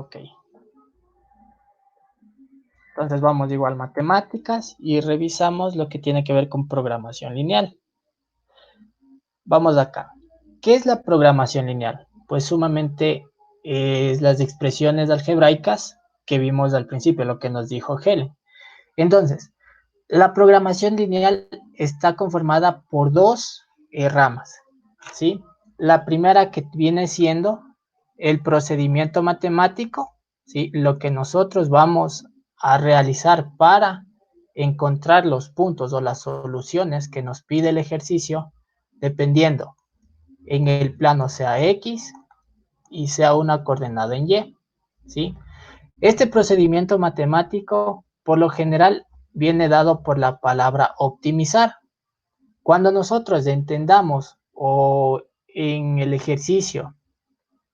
Ok. Entonces vamos igual matemáticas y revisamos lo que tiene que ver con programación lineal. Vamos acá. ¿Qué es la programación lineal? Pues sumamente es las expresiones algebraicas que vimos al principio, lo que nos dijo Helen. Entonces, la programación lineal está conformada por dos ramas, ¿sí? La primera que viene siendo el procedimiento matemático, ¿sí? Lo que nosotros vamos a realizar para encontrar los puntos o las soluciones que nos pide el ejercicio, dependiendo en el plano sea X y sea una coordenada en Y, ¿sí? Este procedimiento matemático, por lo general, viene dado por la palabra optimizar. Cuando nosotros entendamos o en el ejercicio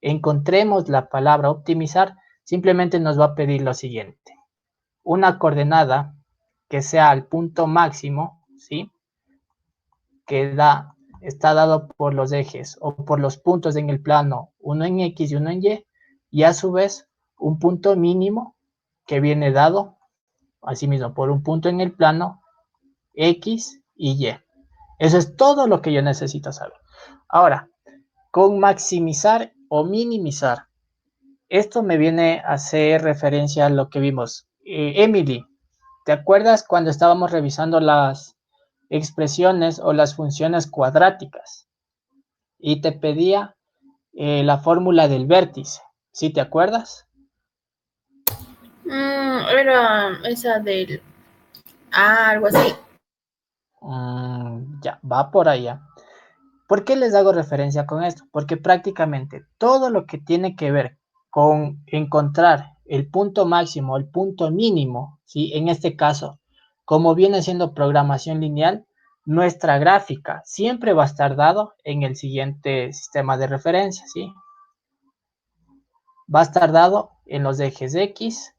encontremos la palabra optimizar, simplemente nos va a pedir lo siguiente. Una coordenada que sea el punto máximo, ¿sí? Que está dado por los ejes o por los puntos en el plano, uno en X y uno en y a su vez un punto mínimo que viene dado asimismo por un punto en el plano X y Y. Eso es todo lo que yo necesito saber. Ahora, con maximizar o minimizar, esto me viene a hacer referencia a lo que vimos. Emily, ¿te acuerdas cuando estábamos revisando las expresiones o las funciones cuadráticas? Y te pedía la fórmula del vértice. ¿Sí te acuerdas? Era esa del... algo así. Ya, va por allá. ¿Por qué les hago referencia con esto? Porque prácticamente todo lo que tiene que ver con encontrar el punto máximo, el punto mínimo, ¿sí? En este caso, como viene siendo programación lineal, nuestra gráfica siempre va a estar dado en el siguiente sistema de referencia, ¿sí? Va a estar dado en los ejes X,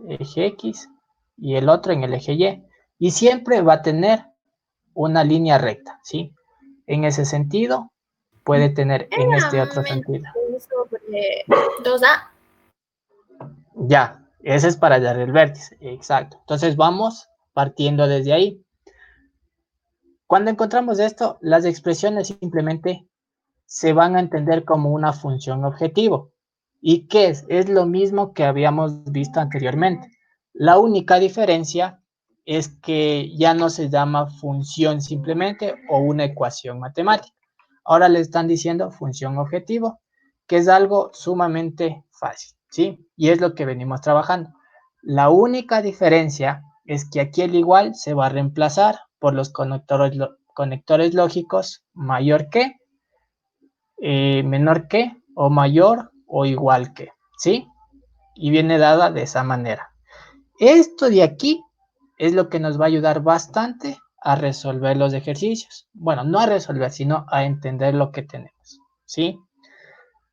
eje X, y el otro en el eje Y. Y siempre va a tener una línea recta, ¿sí? En ese sentido, puede tener en Era este otro sentido. sobre 2A. Ya, ese es para dar el vértice, exacto. Entonces vamos partiendo desde ahí. Cuando encontramos esto, las expresiones simplemente se van a entender como una función objetivo. ¿Y qué es? Es lo mismo que habíamos visto anteriormente. La única diferencia es que ya no se llama función simplemente o una ecuación matemática. Ahora le están diciendo función objetivo, que es algo sumamente fácil, ¿sí? Y es lo que venimos trabajando. La única diferencia es que aquí el igual se va a reemplazar por los conectores lógicos mayor que, menor que, o mayor o igual que, ¿sí? Y viene dada de esa manera. Esto de aquí es lo que nos va a ayudar bastante a resolver los ejercicios. Bueno, no a resolver, sino a entender lo que tenemos, ¿sí?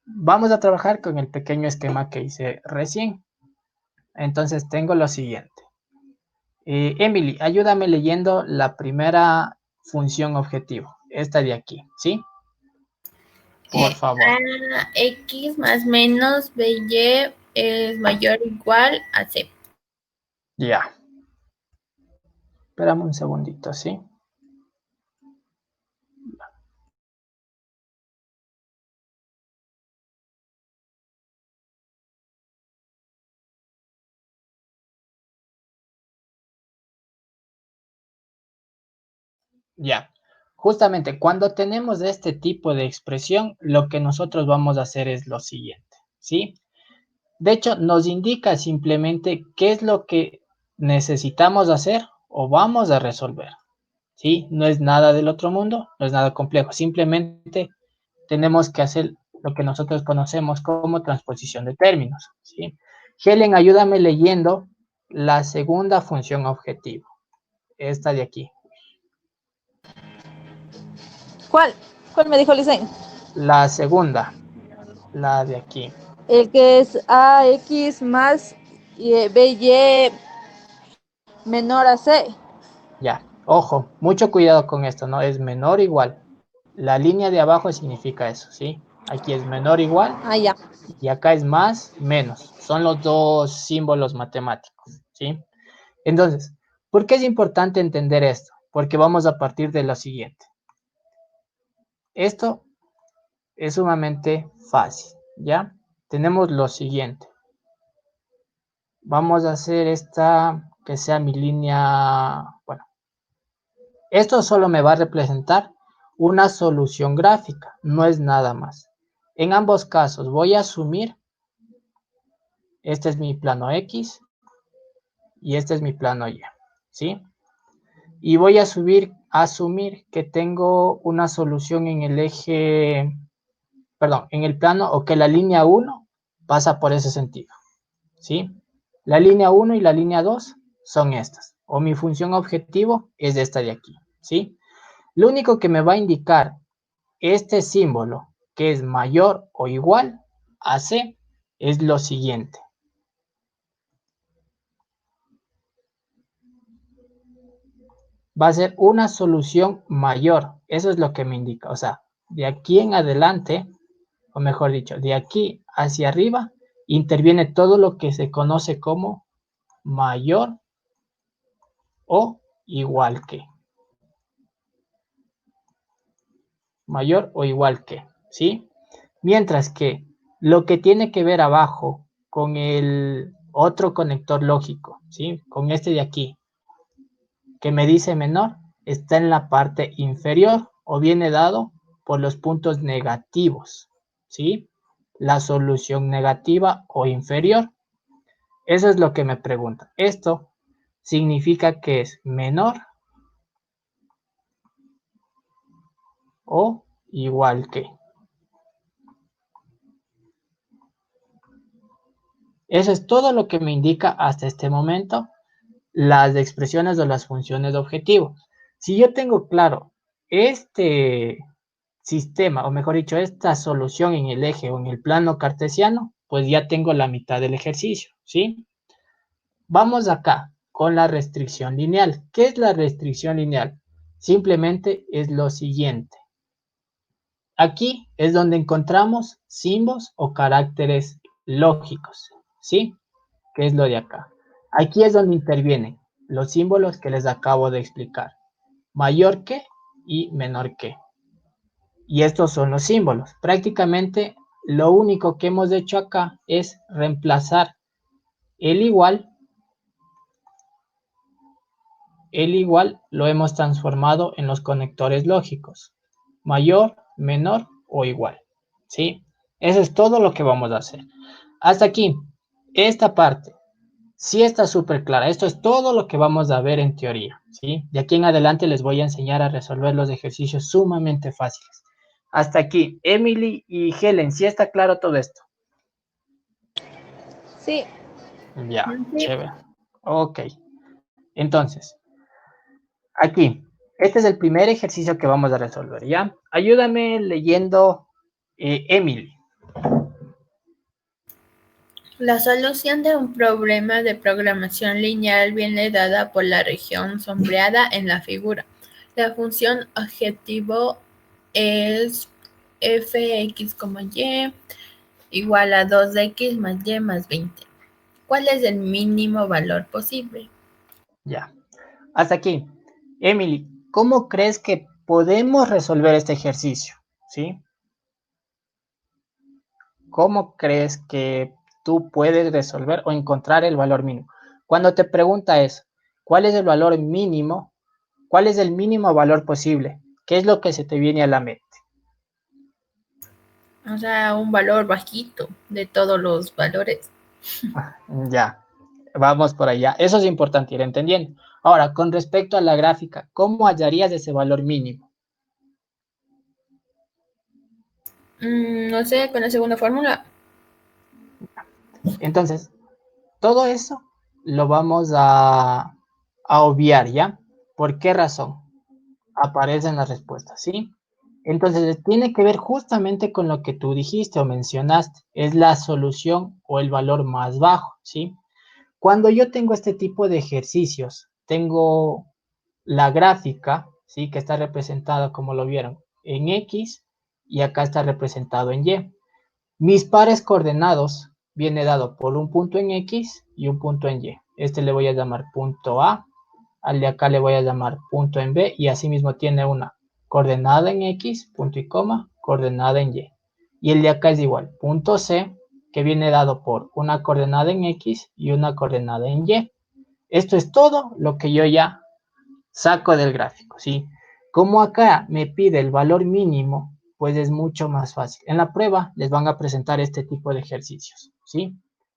Vamos a trabajar con el pequeño esquema que hice recién. Entonces tengo lo siguiente. Emily, ayúdame leyendo la primera función objetivo, esta de aquí, ¿sí? Por favor. X más menos BY es mayor o igual a C. Ya. Espérame un segundito, ¿sí? Ya. Justamente cuando tenemos este tipo de expresión, lo que nosotros vamos a hacer es lo siguiente, ¿sí? De hecho, nos indica simplemente qué es lo que necesitamos hacer o vamos a resolver, ¿sí? No es nada del otro mundo, no es nada complejo. Simplemente tenemos que hacer lo que nosotros conocemos como transposición de términos, ¿sí? Helen, ayúdame leyendo la segunda función objetivo, esta de aquí. ¿Cuál? ¿Cuál me dijo Licen? La segunda, la de aquí. El que es AX más BY menor a C. Ya, ojo, mucho cuidado con esto, ¿no? Es menor o igual. La línea de abajo significa eso, ¿sí? Aquí es menor o igual. Ah, ya. Y acá es más, menos. Son los dos símbolos matemáticos, ¿sí? Entonces, ¿por qué es importante entender esto? Porque vamos a partir de lo siguiente. Esto es sumamente fácil, ¿ya? Tenemos lo siguiente. Vamos a hacer esta, que sea mi línea, bueno. Esto solo me va a representar una solución gráfica, no es nada más. En ambos casos voy a asumir, este es mi plano X y este es mi plano Y, ¿sí? Y voy a asumir que tengo una solución en el eje, perdón, en el plano, o que la línea 1 pasa por ese sentido, ¿sí? La línea 1 y la línea 2 son estas, o mi función objetivo es esta de aquí, ¿sí? Lo único que me va a indicar este símbolo, que es mayor o igual a C, es lo siguiente. Va a ser una solución mayor. Eso es lo que me indica. O sea, de aquí en adelante, o mejor dicho, de aquí hacia arriba, interviene todo lo que se conoce como mayor o igual que. Mayor o igual que, ¿sí? Mientras que lo que tiene que ver abajo con el otro conector lógico, ¿sí? Con este de aquí, que me dice menor, está en la parte inferior o viene dado por los puntos negativos, ¿sí? La solución negativa o inferior. Eso es lo que me pregunta. Esto significa que es menor o igual que. Eso es todo lo que me indica hasta este momento las expresiones o las funciones de objetivo. Si yo tengo claro este sistema, o mejor dicho, esta solución en el eje o en el plano cartesiano, pues ya tengo la mitad del ejercicio, ¿sí? Vamos acá con la restricción lineal. ¿Qué es la restricción lineal? Simplemente es lo siguiente. Aquí es donde encontramos símbolos o caracteres lógicos, ¿sí? ¿Qué es lo de acá? Aquí es donde intervienen los símbolos que les acabo de explicar. Mayor que y menor que. Y estos son los símbolos. Prácticamente lo único que hemos hecho acá es reemplazar el igual. El igual lo hemos transformado en los conectores lógicos. Mayor, menor o igual. ¿Sí? Eso es todo lo que vamos a hacer. Hasta aquí, esta parte. Sí está súper clara. Esto es todo lo que vamos a ver en teoría, ¿sí? De aquí en adelante les voy a enseñar a resolver los ejercicios sumamente fáciles. Hasta aquí, Emily y Helen, ¿sí está claro todo esto? Sí. Ya, Sí. chévere. Ok. Entonces, aquí, este es el primer ejercicio que vamos a resolver, ¿ya? Ayúdame leyendo, Emily. La solución de un problema de programación lineal viene dada por la región sombreada en la figura. La función objetivo es fx, y igual a 2x más y más 20. ¿Cuál es el mínimo valor posible? Ya. Hasta aquí. Emily, ¿cómo crees que podemos resolver este ejercicio? ¿Sí? ¿Cómo crees que tú puedes resolver o encontrar el valor mínimo? Cuando te pregunta eso, ¿cuál es el valor mínimo? ¿Cuál es el mínimo valor posible? ¿Qué es lo que se te viene a la mente? O sea, un valor bajito de todos los valores. Ya, vamos por allá. Eso es importante ir entendiendo. Ahora, con respecto a la gráfica, ¿cómo hallarías ese valor mínimo? No sé, con la segunda fórmula. Entonces, todo eso lo vamos a obviar, ¿ya? ¿Por qué razón? Aparecen las respuestas, ¿sí? Entonces, tiene que ver justamente con lo que tú dijiste o mencionaste, es la solución o el valor más bajo, ¿sí? Cuando yo tengo este tipo de ejercicios, tengo la gráfica, ¿sí? Que está representada, como lo vieron, en X y acá está representado en Y. Mis pares coordenados viene dado por un punto en X y un punto en Y. Este le voy a llamar punto A, al de acá le voy a llamar punto en B y asimismo tiene una coordenada en X, punto y coma, coordenada en Y. Y el de acá es igual, punto C, que viene dado por una coordenada en X y una coordenada en Y. Esto es todo lo que yo ya saco del gráfico, ¿sí? Como acá me pide el valor mínimo, pues es mucho más fácil. En la prueba les van a presentar este tipo de ejercicios, ¿sí?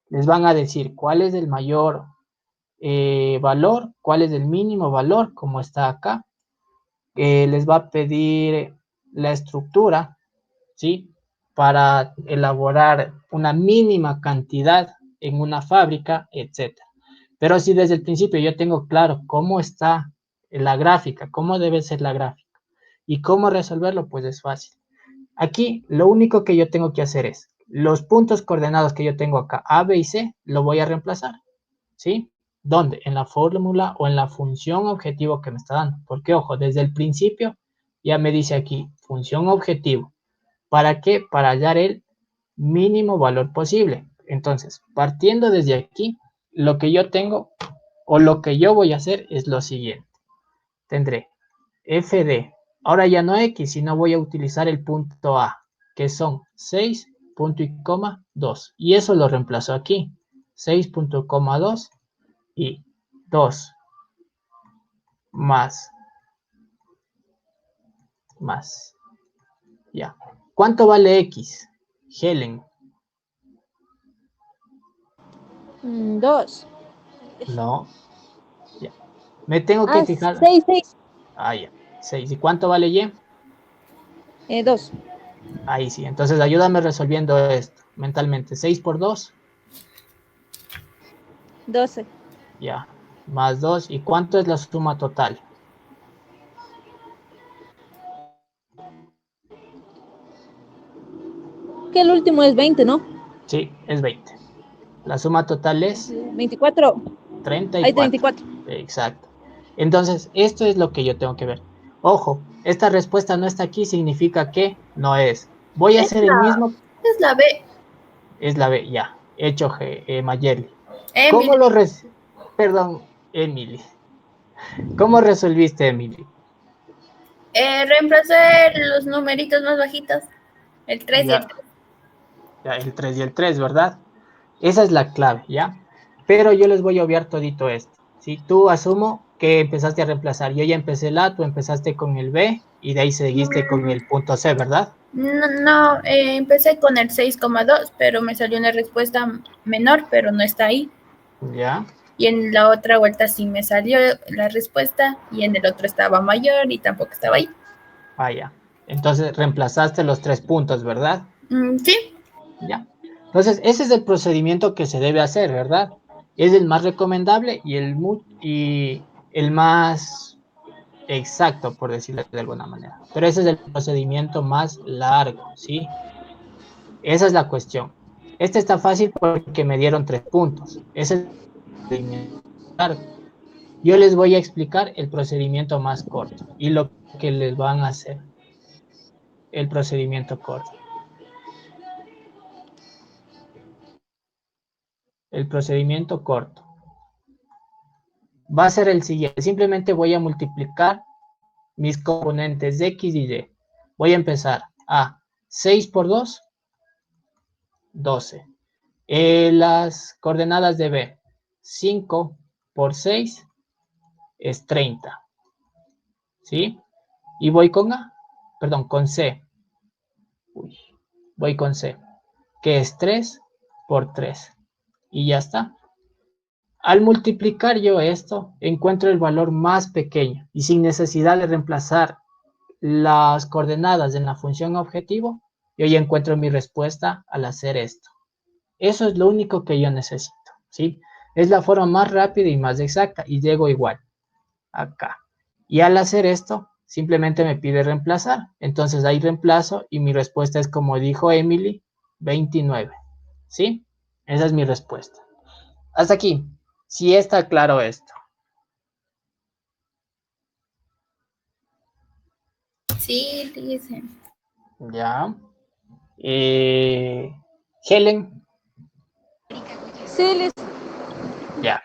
Les van a decir cuál es el mayor valor, cuál es el mínimo valor, como está acá. Les va a pedir la estructura, ¿sí? Para elaborar una mínima cantidad en una fábrica, etc. Pero si desde el principio yo tengo claro cómo está la gráfica, cómo debe ser la gráfica y cómo resolverlo, pues es fácil. Aquí lo único que yo tengo que hacer es los puntos coordenados que yo tengo acá, A, B y C, lo voy a reemplazar, ¿sí? ¿Dónde? En la fórmula o en la función objetivo que me está dando. Porque, ojo, desde el principio ya me dice aquí función objetivo. ¿Para qué? Para hallar el mínimo valor posible. Entonces, partiendo desde aquí, lo que yo tengo o lo que yo voy a hacer es lo siguiente. Tendré f de, ahora ya no x, sino voy a utilizar el punto A, que son 6, punto y coma, 2. Y eso lo reemplazo aquí. 6, punto, coma, 2 y 2 más, ya. ¿Cuánto vale x? Helen. 2. No, ya. Me tengo que fijar. 6, 6. Ah, ya. 6. ¿Y cuánto vale y? 2. Ahí sí. Entonces ayúdame resolviendo esto mentalmente. 6 por 2. 12. Ya. Más 2. ¿Y cuánto es la suma total? Que el último es 20, ¿no? Sí, es 20. La suma total es 24. Hay 34. 34. Exacto. Entonces, esto es lo que yo tengo que ver. Ojo, esta respuesta no está aquí, significa que no es. Voy a hacer el mismo. Es la B. Es la B, ya. Hecho G, Mayerly. Emily. ¿Cómo lo Perdón, Emily. ¿Cómo resolviste, Emily? Reemplacé los numeritos más bajitos. El 3 y el Ya, 3. ya, el 3 y el 3, ¿verdad? Esa es la clave, ¿ya? Pero yo les voy a obviar todito esto. Si tú asumo que empezaste a reemplazar, yo ya empecé el A, tú empezaste con el B y de ahí seguiste con el punto C, ¿verdad? No, empecé con el 6,2, pero me salió una respuesta menor, pero no está ahí. Ya. Y en la otra vuelta sí me salió la respuesta y en el otro estaba mayor y tampoco estaba ahí. Ah, ya. Entonces reemplazaste los 3 puntos, ¿verdad? Sí. Ya. Entonces, ese es el procedimiento que se debe hacer, ¿verdad? Es el más recomendable y el más exacto, por decirlo de alguna manera. Pero ese es el procedimiento más largo, ¿sí? Esa es la cuestión. Este está fácil porque me dieron 3 puntos. Ese es el procedimiento largo. Yo les voy a explicar el procedimiento más corto y lo que les van a hacer. El procedimiento corto. El procedimiento corto va a ser el siguiente. Simplemente voy a multiplicar mis componentes de X y Y. Voy a empezar a 6 por 2, 12. Las coordenadas de B, 5 por 6 es 30. ¿Sí? Y voy con A, perdón, con C. Uy, voy con C, que es 3 por 3. Y ya está. Al multiplicar yo esto, encuentro el valor más pequeño y sin necesidad de reemplazar las coordenadas en la función objetivo, yo ya encuentro mi respuesta al hacer esto. Eso es lo único que yo necesito, ¿sí? Es la forma más rápida y más exacta y llego igual acá. Y al hacer esto, simplemente me pide reemplazar. Entonces ahí reemplazo y mi respuesta es como dijo Emily, 29, ¿sí? Esa es mi respuesta. Hasta aquí. Si está claro esto. Sí, dicen. Ya. Helen. Sí, listo. Ya.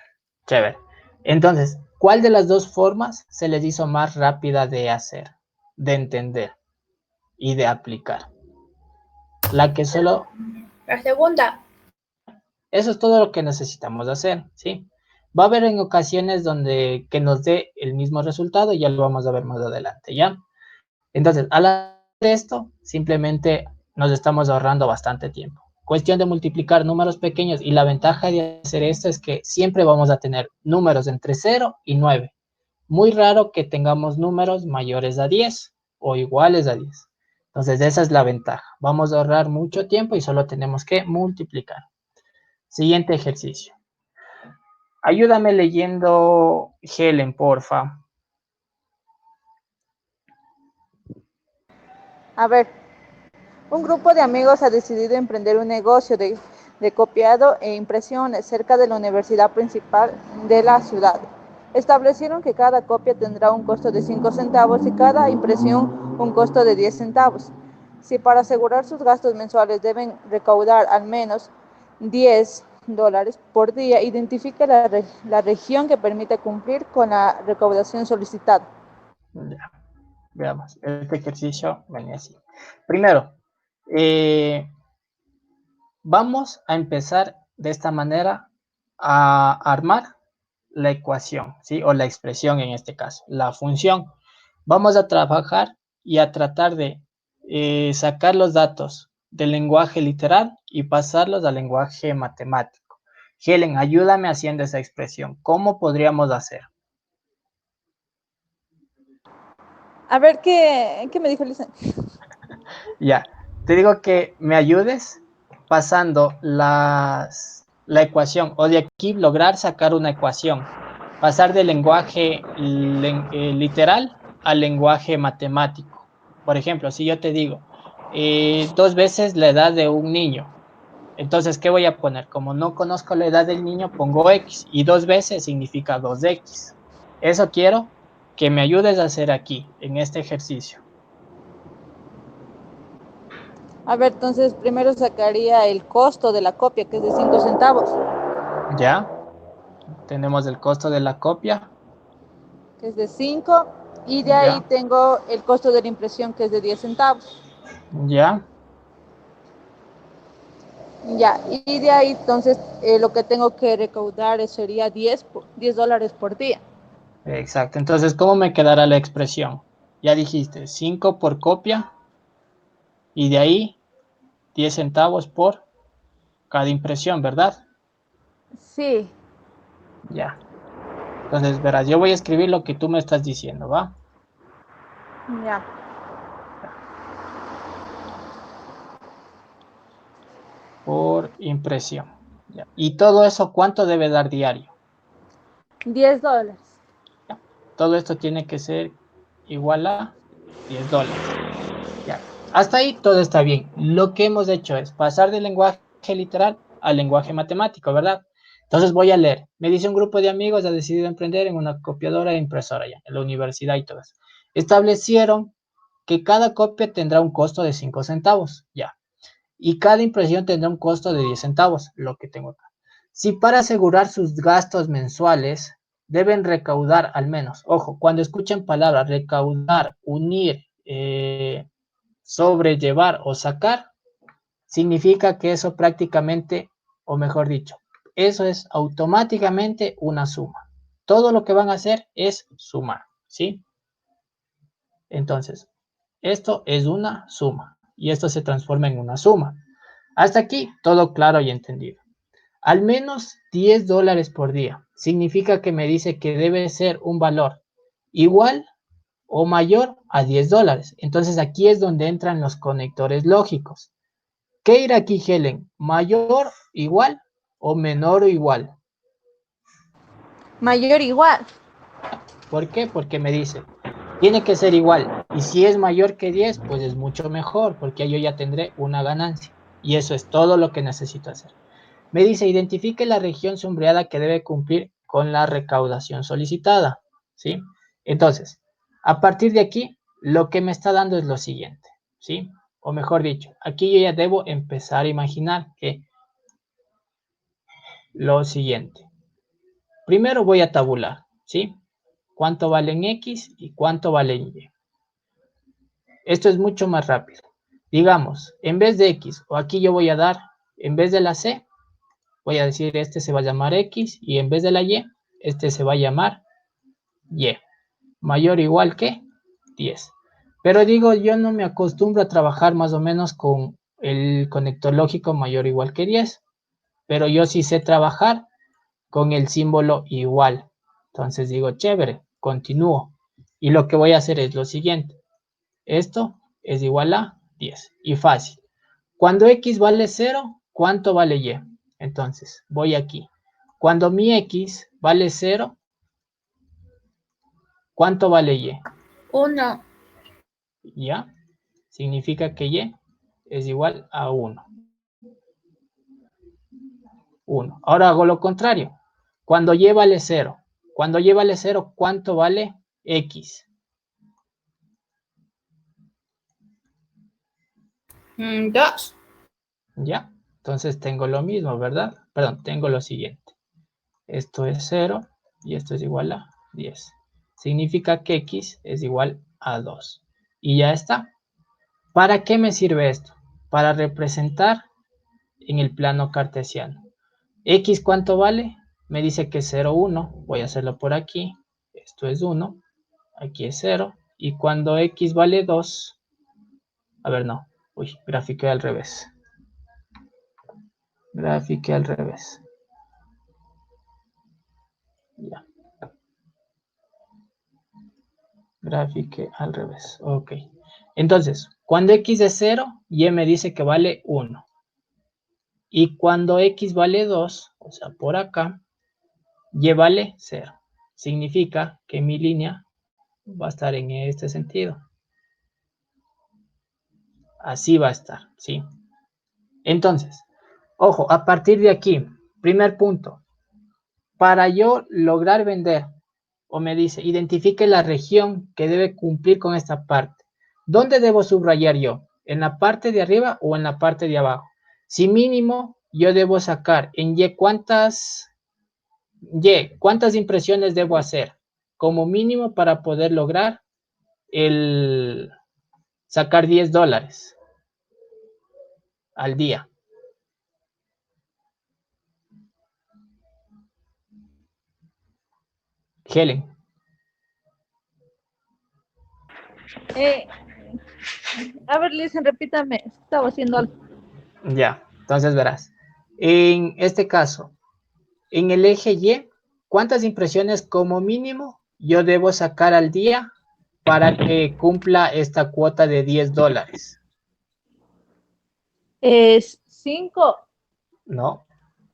Chévere. Entonces, ¿cuál de las dos formas se les hizo más rápida de hacer, de entender y de aplicar? La que solo... La segunda. Eso es todo lo que necesitamos hacer, ¿sí? Va a haber en ocasiones donde que nos dé el mismo resultado, y ya lo vamos a ver más adelante, ¿ya? Entonces, al hacer esto, simplemente nos estamos ahorrando bastante tiempo. Cuestión de multiplicar números pequeños, y la ventaja de hacer esto es que siempre vamos a tener números entre 0 y 9. Muy raro que tengamos números mayores a 10 o iguales a 10. Entonces, esa es la ventaja. Vamos a ahorrar mucho tiempo y solo tenemos que multiplicar. Siguiente ejercicio. Ayúdame leyendo, Helen, porfa. A ver, un grupo de amigos ha decidido emprender un negocio de copiado e impresiones cerca de la universidad principal de la ciudad. Establecieron que cada copia tendrá un costo de 5 centavos y cada impresión un costo de 10 centavos. Si para asegurar sus gastos mensuales deben recaudar al menos $10 por día, identifique la región que permite cumplir con la recaudación solicitada. Ya, veamos. Este ejercicio venía así. Primero, vamos a empezar de esta manera a armar la ecuación, ¿sí? O la expresión en este caso, la función. Vamos a trabajar y a tratar de sacar los datos del lenguaje literal y pasarlos al lenguaje matemático. Helen, ayúdame haciendo esa expresión. ¿Cómo podríamos hacer? A ver, ¿qué me dijo Lisa? Ya, te digo que me ayudes pasando la ecuación, o de aquí lograr sacar una ecuación, pasar del lenguaje literal al lenguaje matemático. Por ejemplo, si yo te digo 2 veces la edad de un niño, entonces, ¿qué voy a poner? Como no conozco la edad del niño, pongo X, y 2 veces significa 2X. Eso quiero que me ayudes a hacer aquí, en este ejercicio. A ver, entonces primero sacaría el costo de la copia, que es de 5 centavos, ¿Ya? Tenemos el costo de la copia. que es de 5, y de ahí Ya, tengo el costo de la impresión, que es de 10 centavos. ya, Ya, y de ahí entonces lo que tengo que recaudar sería $10 por día. exacto. Entonces, ¿cómo me quedará la expresión? Ya dijiste, 5 por copia, y de ahí 10 centavos por cada impresión, ¿verdad? Sí, Ya. Entonces, verás, yo voy a escribir lo que tú me estás diciendo, ¿va? ya. Por impresión. Ya. Y todo eso, ¿cuánto debe dar diario? $10. Ya. Todo esto tiene que ser igual a $10. Ya. Hasta ahí todo está bien. Lo que hemos hecho es pasar del lenguaje literal al lenguaje matemático, ¿verdad? Entonces voy a leer. Me dice: un grupo de amigos ha decidido emprender en una copiadora e impresora ya, en la universidad y todo eso. Establecieron que cada copia tendrá un costo de 5 centavos, ya. Y cada impresión tendrá un costo de 10 centavos, lo que tengo acá. Si para asegurar sus gastos mensuales deben recaudar al menos, ojo, cuando escuchen palabras recaudar, unir, sobrellevar o sacar, significa que eso prácticamente, o mejor dicho, eso es automáticamente una suma. Todo lo que van a hacer es sumar, ¿sí? Entonces, esto es una suma y esto se transforma en una suma. Hasta aquí todo claro y entendido. Al menos $10 por día significa que me dice que debe ser un valor igual o mayor a $10. Entonces aquí es donde entran los conectores lógicos. ¿Qué irá aquí, Helen? ¿Mayor, igual o menor o igual? Mayor igual. ¿Por qué? Porque me dice, tiene que ser igual. Y si es mayor que 10, pues es mucho mejor, porque yo ya tendré una ganancia. Y eso es todo lo que necesito hacer. Me dice, identifique la región sombreada que debe cumplir con la recaudación solicitada, ¿sí? Entonces, a partir de aquí, lo que me está dando es lo siguiente, ¿sí? o mejor dicho, aquí yo ya debo empezar a imaginar que lo siguiente. Primero voy a tabular, ¿sí? ¿Cuánto vale en X y cuánto vale en Y? Esto es mucho más rápido. Digamos, en vez de X, o aquí yo voy a dar, en vez de la C, voy a decir este se va a llamar X y en vez de la Y, este se va a llamar Y. Mayor o igual que 10. Pero digo, yo no me acostumbro a trabajar más o menos con el conector lógico mayor o igual que 10. Pero yo sí sé trabajar con el símbolo igual. Entonces digo, chévere, continúo. Y lo que voy a hacer es lo siguiente. Esto es igual a 10. Y fácil. Cuando X vale 0, ¿cuánto vale Y? Entonces, voy aquí. Cuando mi X vale 0, ¿cuánto vale Y? 1. ¿Ya? Significa que Y es igual a 1. 1. Ahora hago lo contrario. Cuando Y vale 0. Cuando Y vale 0, ¿cuánto vale X? 2. ¿Ya? Entonces tengo lo mismo, ¿verdad? Perdón, tengo lo siguiente. Esto es 0 y esto es igual a 10. Significa que X es igual a 2. Y ya está. ¿Para qué me sirve esto? Para representar en el plano cartesiano. ¿X cuánto vale? Me dice que es 0, 1. Voy a hacerlo por aquí. Esto es 1. Aquí es 0. Y cuando X vale 2. A ver, no. Uy, grafiqué al revés. Grafiqué al revés. Ya. Grafique al revés. Ok. Entonces, cuando X es 0, Y me dice que vale 1. Y cuando X vale 2, o sea, por acá, Y vale 0. Significa que mi línea va a estar en este sentido. Así va a estar, ¿sí? Entonces, ojo, a partir de aquí, primer punto. Para yo lograr vender, o me dice, identifique la región que debe cumplir con esta parte. ¿Dónde debo subrayar yo? ¿En la parte de arriba o en la parte de abajo? Si mínimo, yo debo sacar en Y cuántas impresiones debo hacer como mínimo para poder lograr el sacar $10 al día. Helen. A ver, Listen, repítame. Estaba haciendo algo. Ya, entonces verás. En este caso, en el eje Y, ¿cuántas impresiones como mínimo yo debo sacar al día para que cumpla esta cuota de $10? Es 5. No,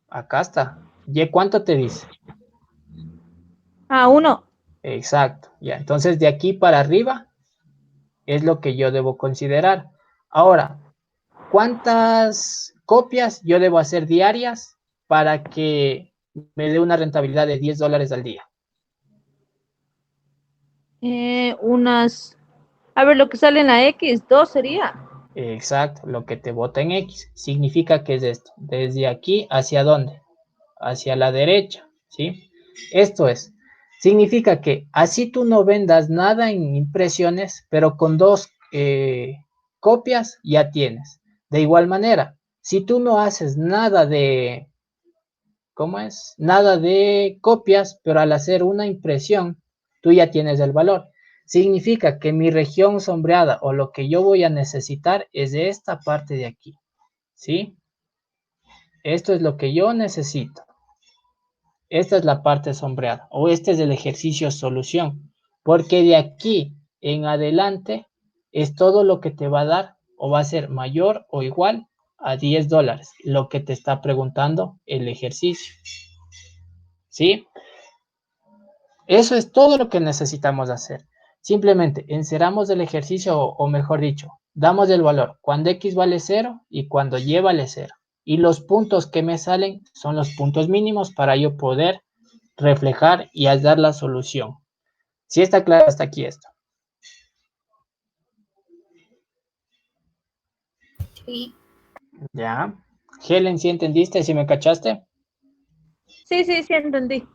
acá está. ¿Y cuánto te dice? Ah, 1. Exacto, ya. Entonces de aquí para arriba es lo que yo debo considerar. Ahora, ¿cuántas copias yo debo hacer diarias para que me dé una rentabilidad de $10 al día? Unas. A ver, lo que sale en la X, 2 sería. Exacto, lo que te bota en X. Significa que es esto. Desde aquí, ¿hacia dónde? Hacia la derecha, ¿sí? Esto es. Significa que así tú no vendas nada en impresiones, pero con 2 copias ya tienes. De igual manera, si tú no haces nada de, ¿cómo es? Nada de copias, pero al hacer una impresión, tú ya tienes el valor. Significa que mi región sombreada o lo que yo voy a necesitar es de esta parte de aquí, ¿sí? Esto es lo que yo necesito. Esta es la parte sombreada o este es el ejercicio solución, porque de aquí en adelante es todo lo que te va a dar o va a ser mayor o igual a $10, lo que te está preguntando el ejercicio, ¿sí? Eso es todo lo que necesitamos hacer. Simplemente encerramos el ejercicio o mejor dicho, damos el valor cuando X vale 0 y cuando Y vale 0. Y los puntos que me salen son los puntos mínimos para yo poder reflejar y dar la solución. Si está claro hasta aquí esto. Sí. Ya. Helen, ¿sí entendiste? ¿Sí me cachaste? Sí, sí, sí, entendí.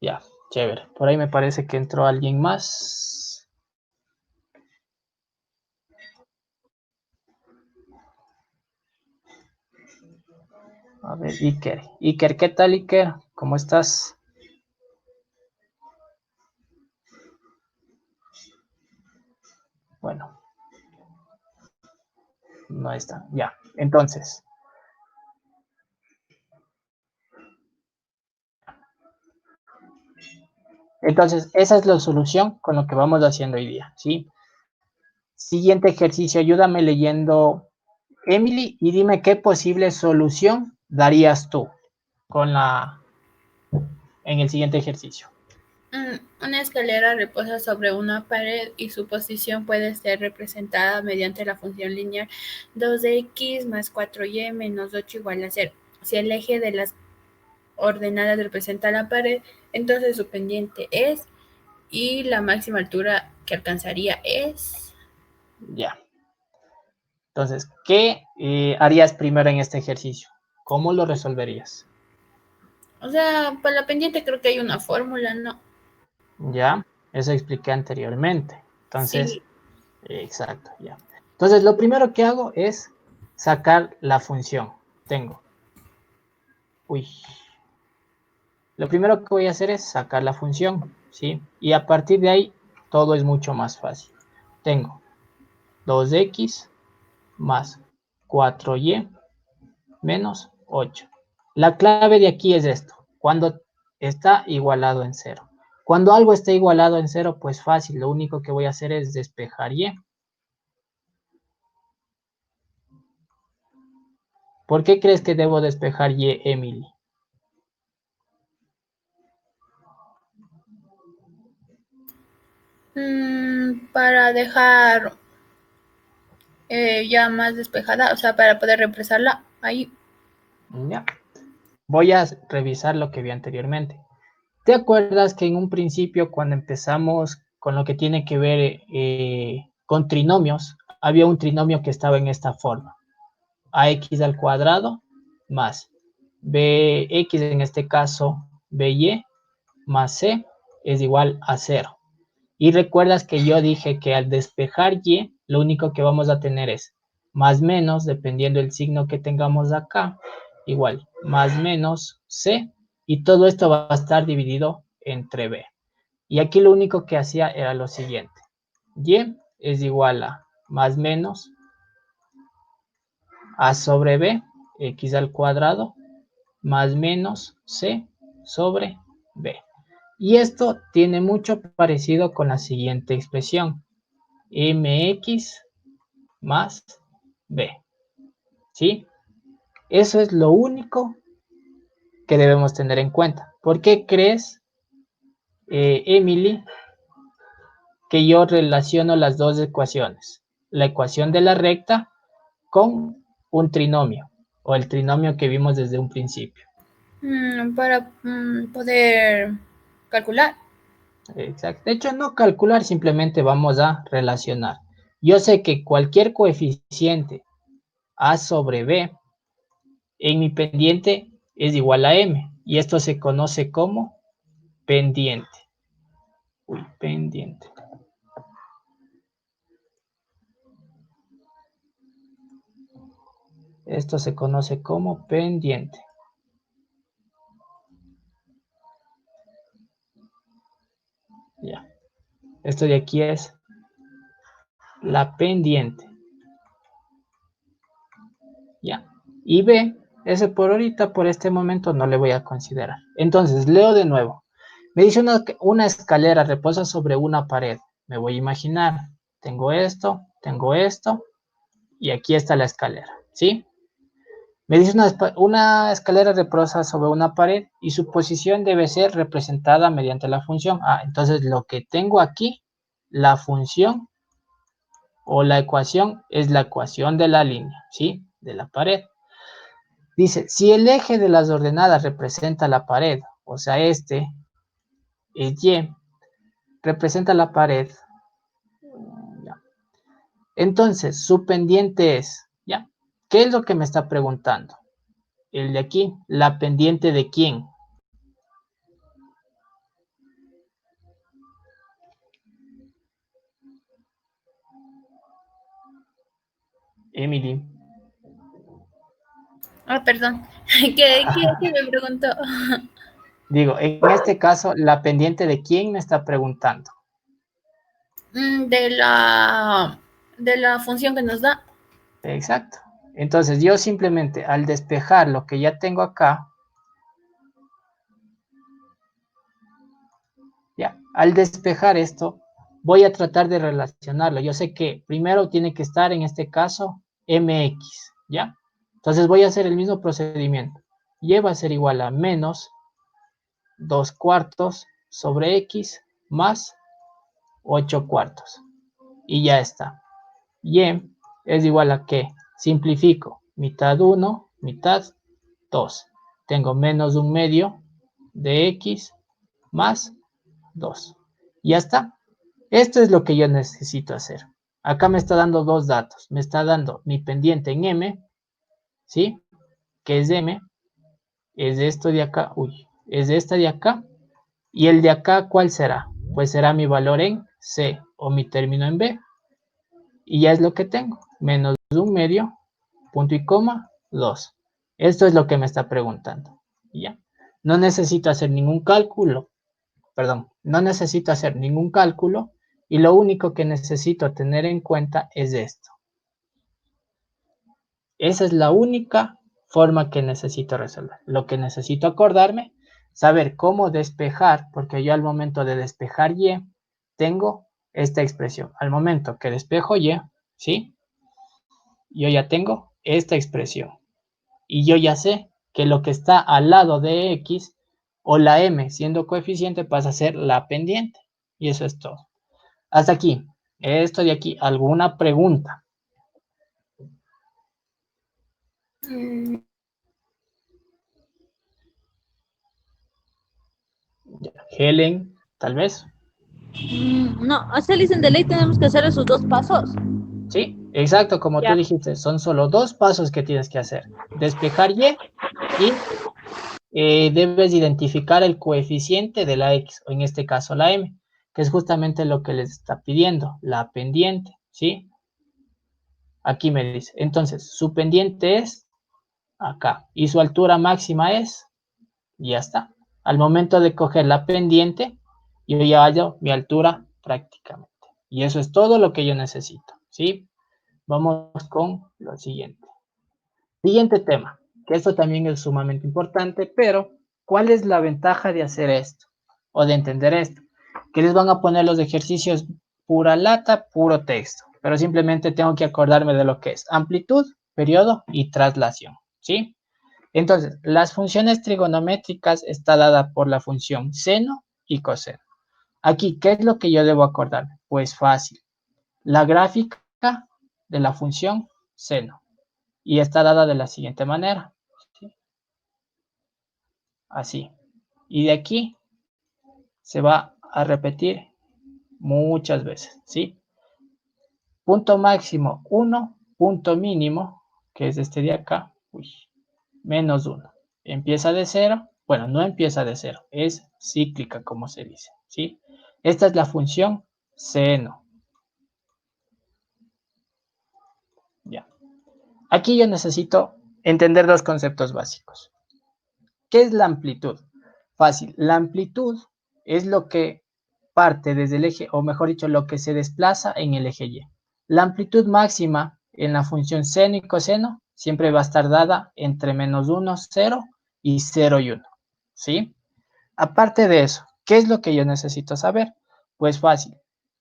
Ya, chévere. Por ahí me parece que entró alguien más. A ver, Iker. Iker, ¿qué tal, Iker? ¿Cómo estás? Bueno, no está. Ya, entonces. Entonces, esa es la solución con lo que vamos haciendo hoy día, ¿sí? Siguiente ejercicio, ayúdame leyendo, Emily, y dime qué posible solución darías tú con en el siguiente ejercicio. Una escalera reposa sobre una pared y su posición puede ser representada mediante la función lineal 2x más 4y menos 8 igual a 0. Si el eje de las ordenadas representa la pared, entonces su pendiente es y la máxima altura que alcanzaría es... Ya. Entonces, ¿qué harías primero en este ejercicio? ¿Cómo lo resolverías? O sea, para la pendiente creo que hay una fórmula, ¿no? Ya, eso expliqué anteriormente. Entonces, Sí. exacto, ya. Entonces, lo primero que hago es sacar la función. Tengo. Uy. Lo primero que voy a hacer es sacar la función, ¿sí? Y a partir de ahí, todo es mucho más fácil. Tengo 2x más 4y menos 8. La clave de aquí es esto, cuando está igualado en 0. Cuando algo está igualado en 0, pues fácil, lo único que voy a hacer es despejar y. ¿Por qué crees que debo despejar y, Emily? Para dejar ya más despejada, o sea, para poder reemplazarla ahí. Ya. Voy a revisar lo que vi anteriormente. ¿Te acuerdas que en un principio, cuando empezamos con lo que tiene que ver con trinomios, había un trinomio que estaba en esta forma? Ax al cuadrado más bx, en este caso by, más c es igual a 0. Y recuerdas que yo dije que al despejar y, lo único que vamos a tener es más menos, dependiendo del signo que tengamos acá, igual más menos c, y todo esto va a estar dividido entre b. Y aquí lo único que hacía era lo siguiente. Y es igual a más menos a sobre b, x al cuadrado, más menos c sobre b. Y esto tiene mucho parecido con la siguiente expresión, mx más b, ¿sí? Eso es lo único que debemos tener en cuenta. ¿Por qué crees, Emily, que yo relaciono las dos ecuaciones? La ecuación de la recta con un trinomio, o el trinomio que vimos desde un principio. Para poder calcular. Exacto. De hecho, no calcular, simplemente vamos a relacionar. Yo sé que cualquier coeficiente a sobre b en mi pendiente es igual a m, y esto se conoce como pendiente. Uy, pendiente. Esto se conoce como pendiente. Ya. Esto de aquí es la pendiente. Ya. Y b, ese por ahorita, por este momento, no le voy a considerar. Entonces, leo de nuevo. Me dice una escalera reposa sobre una pared. Me voy a imaginar. Tengo esto, y aquí está la escalera, ¿sí? Me dice una escalera reposa sobre una pared y su posición debe ser representada mediante la función. Entonces lo que tengo aquí, la función o la ecuación, es la ecuación de la línea, ¿sí? De la pared. Dice, si el eje de las ordenadas representa la pared, o sea, este es y, representa la pared, ya. Entonces su pendiente es, ¿ya? ¿Qué es lo que me está preguntando? El de aquí, ¿la pendiente de quién? Emily. Ah, perdón. ¿Qué me preguntó? Digo, en este caso, ¿la pendiente de quién me está preguntando? De la función que nos da. Exacto. Entonces, yo simplemente al despejar lo que ya tengo acá, ya, al despejar esto, voy a tratar de relacionarlo. Yo sé que primero tiene que estar, en este caso, mx, ¿ya? Entonces voy a hacer el mismo procedimiento. Y va a ser igual a menos 2 cuartos sobre x más 8 cuartos. Y ya está. Y es igual a que simplifico mitad 1, mitad 2. Tengo menos 1/2 de x más 2. Ya está. Esto es lo que yo necesito hacer. Acá me está dando dos datos. Me está dando mi pendiente en m, ¿sí? Que es m, es de esto de acá, es de esta de acá. Y el de acá, ¿cuál será? Pues será mi valor en c o mi término en b. Y ya es lo que tengo. Menos 1/2, punto y coma, 2. Esto es lo que me está preguntando. Ya. No necesito hacer ningún cálculo. Perdón, no necesito hacer ningún cálculo. Y lo único que necesito tener en cuenta es esto. Esa es la única forma que necesito resolver. Lo que necesito acordarme, saber cómo despejar, porque yo al momento de despejar y, tengo esta expresión. Al momento que despejo y, ¿sí? Yo ya tengo esta expresión. Y yo ya sé que lo que está al lado de x, o la m siendo coeficiente, pasa a ser la pendiente. Y eso es todo. Hasta aquí. Esto de aquí, ¿alguna pregunta? Helen, tal vez. No, así dicen de ley tenemos que hacer esos dos pasos. Sí, exacto, como tú Ya. dijiste, son solo dos pasos que tienes que hacer. Despejar y debes identificar el coeficiente de la x, o en este caso la m, que es justamente lo que les está pidiendo, la pendiente, ¿sí? Aquí me dice, entonces, su pendiente es acá, y su altura máxima es, ya está. Al momento de coger la pendiente, yo ya hallo mi altura prácticamente. Y eso es todo lo que yo necesito, ¿sí? Vamos con lo siguiente. Siguiente tema, que esto también es sumamente importante, pero ¿cuál es la ventaja de hacer esto? O de entender esto. Que les van a poner los ejercicios pura lata, puro texto. Pero simplemente tengo que acordarme de lo que es amplitud, periodo y traslación, ¿sí? Entonces, las funciones trigonométricas está dada por la función seno y coseno. Aquí, ¿qué es lo que yo debo acordarme? Pues fácil. La gráfica de la función seno. Y está dada de la siguiente manera. ¿Sí? Así. Y de aquí se va a repetir muchas veces. ¿Sí? Punto máximo 1, punto mínimo, que es este de acá, menos 1. Empieza de 0. Bueno, no empieza de 0. Es cíclica, como se dice. ¿Sí? Esta es la función seno. Ya. Aquí yo necesito entender dos conceptos básicos. ¿Qué es la amplitud? Fácil. La amplitud es lo que parte desde el eje, o mejor dicho, lo que se desplaza en el eje Y. La amplitud máxima en la función seno y coseno siempre va a estar dada entre menos 1, 0 y 0 y 1. ¿Sí? Aparte de eso, ¿qué es lo que yo necesito saber? Pues fácil.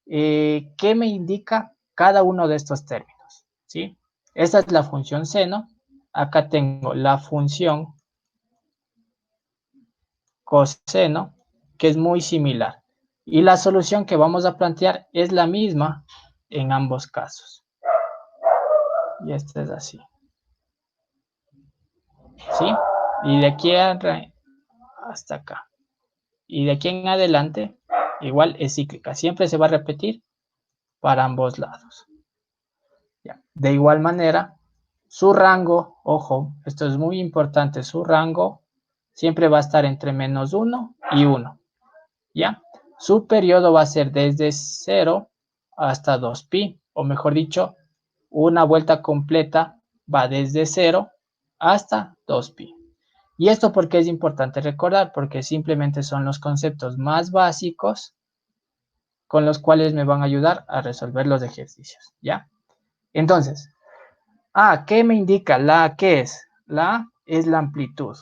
¿Qué me indica cada uno de estos términos? ¿Sí? Esta es la función seno. Acá tengo la función coseno, que es muy similar. Y la solución que vamos a plantear es la misma en ambos casos. Y este es así. ¿Sí? Y de aquí hasta acá. Y de aquí en adelante, igual es cíclica. Siempre se va a repetir para ambos lados. Ya. De igual manera, Su rango, ojo, esto es muy importante, su rango siempre va a estar entre -1 y 1, ¿ya? Su periodo va a ser desde 0 hasta 2pi, o mejor dicho, una vuelta completa va desde 0 hasta 2pi. ¿Y esto por qué es importante recordar? Porque simplemente son los conceptos más básicos con los cuales me van a ayudar a resolver los ejercicios, ¿ya? Entonces, ¿qué me indica? La A, ¿qué es? La A es la amplitud.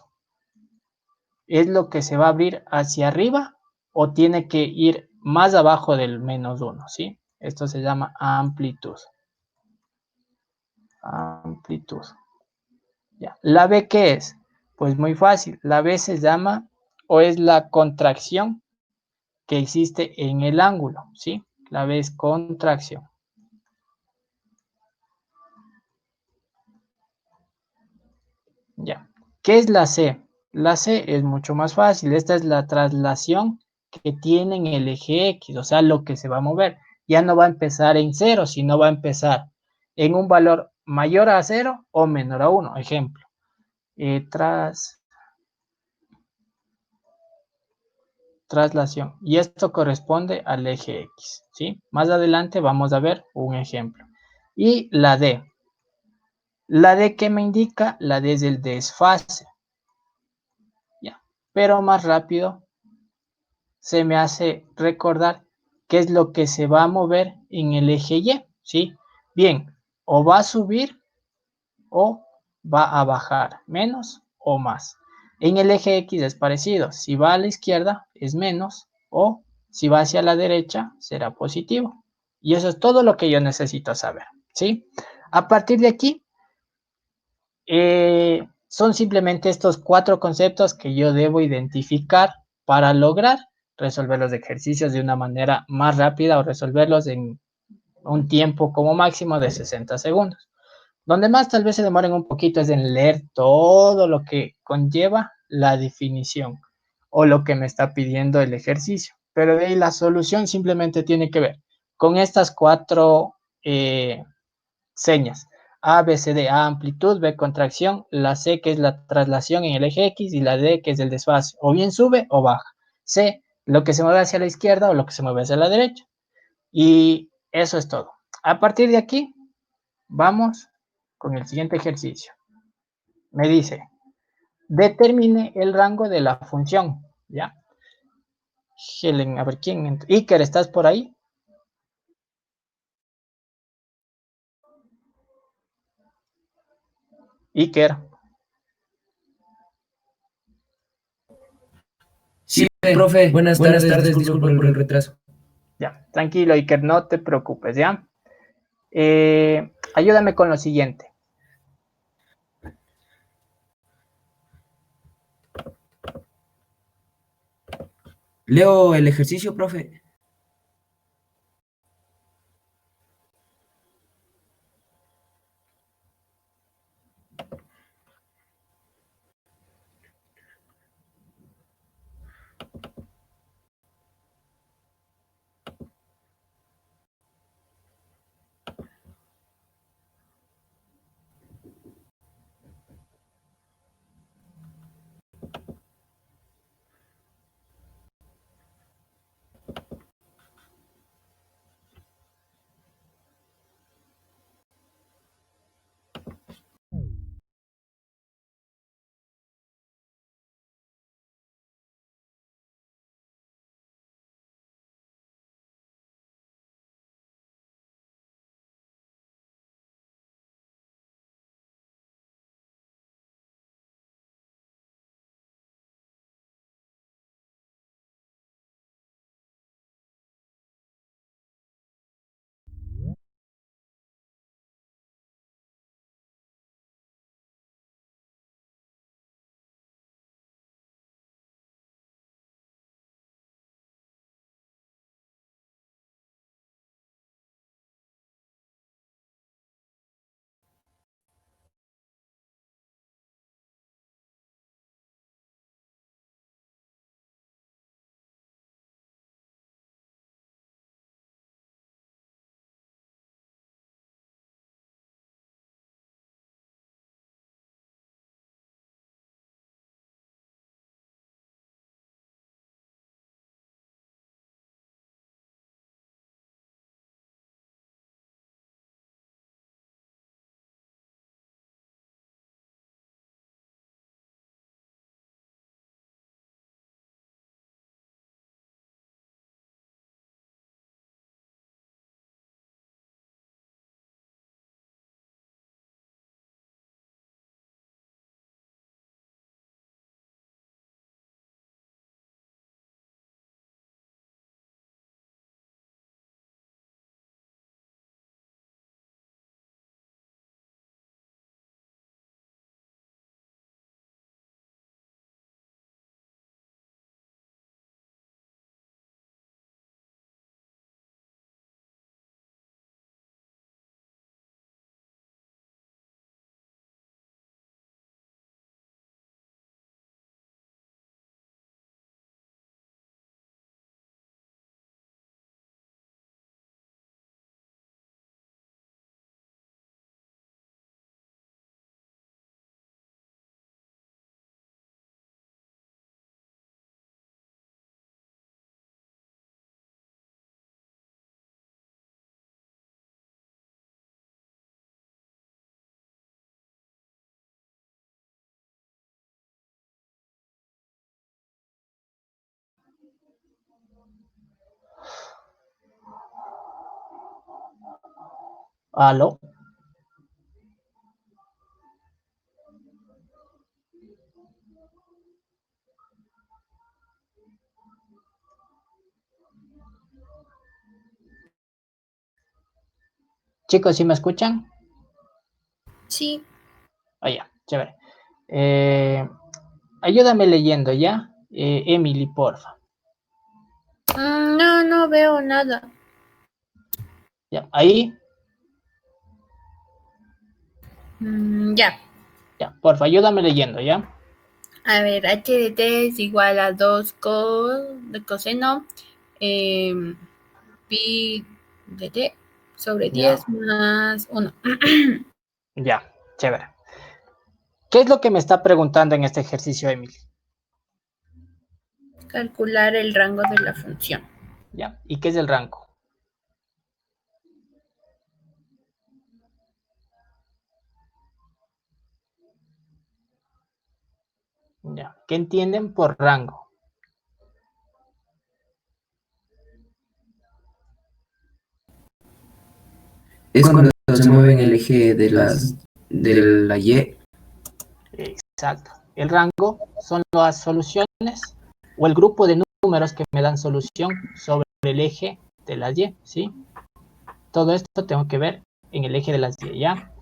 ¿Es lo que se va a abrir hacia arriba o tiene que ir más abajo del -1? ¿Sí? Esto se llama amplitud. Amplitud. Ya. ¿La B qué es? Pues muy fácil. La B se llama o es la contracción que existe en el ángulo. ¿Sí? La B es contracción. Ya. ¿Qué es la C? La C es mucho más fácil. Esta es la traslación que tiene en el eje X, o sea, lo que se va a mover. Ya no va a empezar en 0, sino va a empezar en un valor mayor a 0 o menor a 1. Ejemplo, traslación. Y esto corresponde al eje X, ¿sí? Más adelante vamos a ver un ejemplo. Y la D. La D, ¿qué me indica? La D es el desfase. Ya. Pero más rápido se me hace recordar qué es lo que se va a mover en el eje Y, ¿sí? Bien, o va a subir o va a bajar, menos o más. En el eje X es parecido, si va a la izquierda es menos o si va hacia la derecha será positivo. Y eso es todo lo que yo necesito saber, ¿sí? A partir de aquí, son simplemente estos 4 conceptos que yo debo identificar para lograr resolver los ejercicios de una manera más rápida o resolverlos en un tiempo como máximo de 60 segundos. Donde más tal vez se demoren un poquito es en leer todo lo que conlleva la definición o lo que me está pidiendo el ejercicio. Pero de ahí la solución simplemente tiene que ver con estas 4 señas. A, B, C, D, A, amplitud, B, contracción, la C, que es la traslación en el eje X, y la D, que es el desfase. O bien sube o baja. C, lo que se mueve hacia la izquierda o lo que se mueve hacia la derecha. Y eso es todo. A partir de aquí, vamos con el siguiente ejercicio. Me dice, determine el rango de la función. ¿Ya? Helen, a ver quién. Iker, ¿estás por ahí? Iker. Sí, profe, buenas tardes, disculpe por el retraso. Ya, tranquilo, Iker, no te preocupes, ¿ya? Ayúdame con lo siguiente. Leo el ejercicio, profe. ¿Aló? Chicos, ¿sí me escuchan? Sí. Ah, ya, chévere. Ayúdame leyendo, ¿ya? Emily, porfa. No, no veo nada. Ya, ahí, Ya. ya, porfa, ayúdame leyendo, ¿ya? A ver, h de t es igual a 2 de coseno pi de t sobre Ya, 10 más 1. ya, chévere. ¿Qué es lo que me está preguntando en este ejercicio, Emily? Calcular el rango de la función. ¿Ya? ¿Y qué es el rango? ¿Ya? ¿Qué entienden por rango? Es cuando se mueve en el eje de la Y. Exacto. El rango son las soluciones o el grupo de números que me dan solución sobre el eje de las Y, ¿sí? Todo esto tengo que ver en el eje de las Y, ¿ya?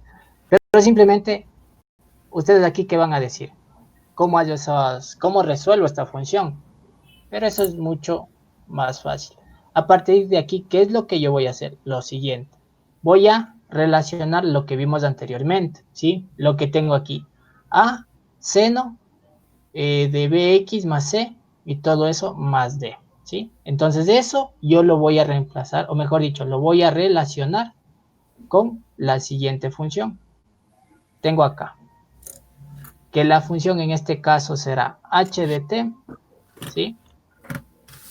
Pero simplemente, ustedes aquí, ¿qué van a decir? ¿Cómo resuelvo esta función? Pero eso es mucho más fácil. A partir de aquí, ¿qué es lo que yo voy a hacer? Lo siguiente. Voy a relacionar lo que vimos anteriormente, ¿sí? Lo que tengo aquí. A, seno de bx más c y todo eso más d, ¿sí? Entonces eso yo lo voy a reemplazar, o mejor dicho, lo voy a relacionar con la siguiente función. Tengo acá que la función en este caso será h de t, ¿sí?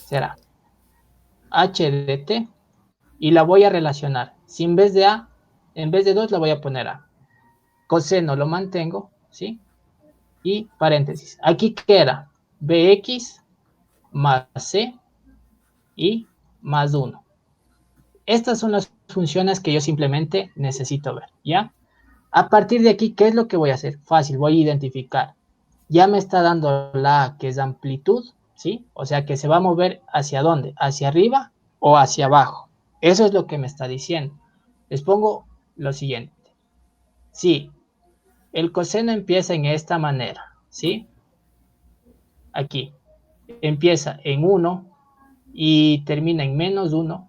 Será h de t y la voy a relacionar. Si en vez de a, en vez de 2 la voy a poner a. Coseno lo mantengo, ¿sí? Y paréntesis. Aquí queda bx más c y más 1. Estas son las funciones que yo simplemente necesito ver, ¿ya? A partir de aquí, ¿qué es lo que voy a hacer? Fácil, voy a identificar. Ya me está dando la A, que es amplitud, ¿sí? O sea que se va a mover hacia dónde, hacia arriba o hacia abajo. Eso es lo que me está diciendo. Les pongo lo siguiente. Si el coseno empieza en esta manera, ¿sí? Aquí. Empieza en 1 y termina en -1.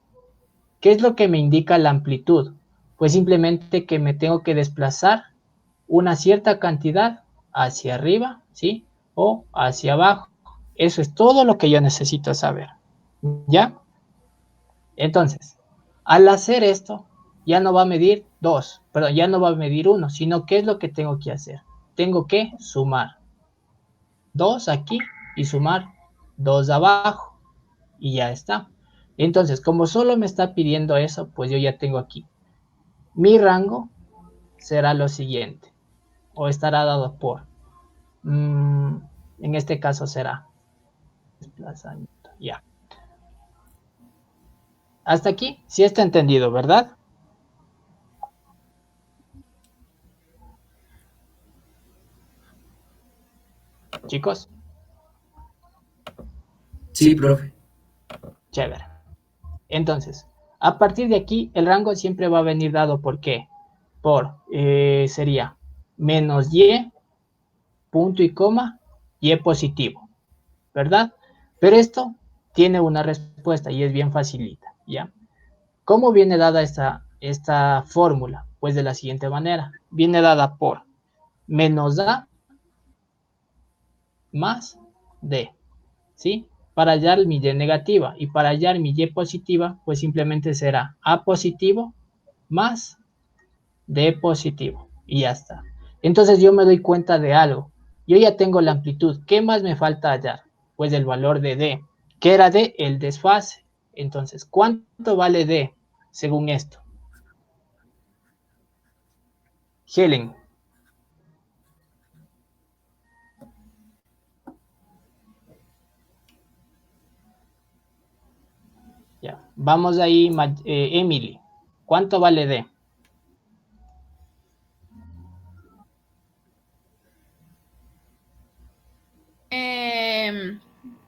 ¿Qué es lo que me indica la amplitud? Pues simplemente que me tengo que desplazar una cierta cantidad hacia arriba, ¿sí? O hacia abajo. Eso es todo lo que yo necesito saber. ¿Ya? Entonces, al hacer esto, ya no va a medir 2, perdón, ya no va a medir 1, sino ¿qué es lo que tengo que hacer? Tengo que sumar 2 aquí y sumar 2 abajo y ya está. Entonces, como solo me está pidiendo eso, pues yo ya tengo aquí. Mi rango será lo siguiente, o estará dado por, en este caso será desplazamiento, ya. Hasta aquí, sí está entendido, ¿verdad? Chicos, Sí, profe. chévere. Entonces, a partir de aquí, el rango siempre va a venir dado por qué? Sería menos y, punto y coma, y positivo, ¿verdad? Pero esto tiene una respuesta y es bien facilita, ¿ya? ¿Cómo viene dada esta fórmula? Pues de la siguiente manera. Viene dada por menos a más d, ¿sí? Para hallar mi y negativa y para hallar mi y positiva, pues simplemente será a positivo más d positivo y ya está. Entonces yo me doy cuenta de algo. Yo ya tengo la amplitud. ¿Qué más me falta hallar? Pues el valor de d. ¿Qué era d? El desfase. Entonces, ¿cuánto vale d según esto? Helen. Ya. Vamos ahí, Emily. ¿Cuánto vale d?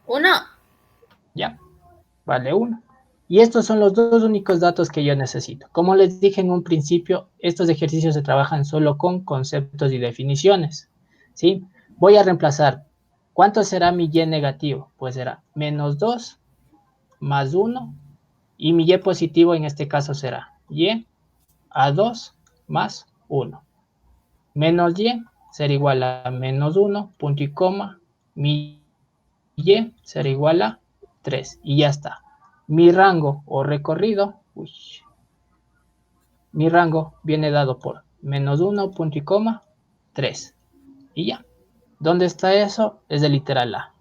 1. Ya, vale 1. Y estos son los dos únicos datos que yo necesito. Como les dije en un principio, estos ejercicios se trabajan solo con conceptos y definiciones, ¿sí? Voy a reemplazar. ¿Cuánto será mi y negativo? Pues será menos 2 más 1. Y mi y positivo en este caso será y a 2 más 1. Menos y será igual a menos 1, punto y coma. Mi y será igual a 3. Y ya está. Mi rango o recorrido, mi rango viene dado por menos 1, punto y coma, 3. Y ya. ¿Dónde está eso? Es el literal A.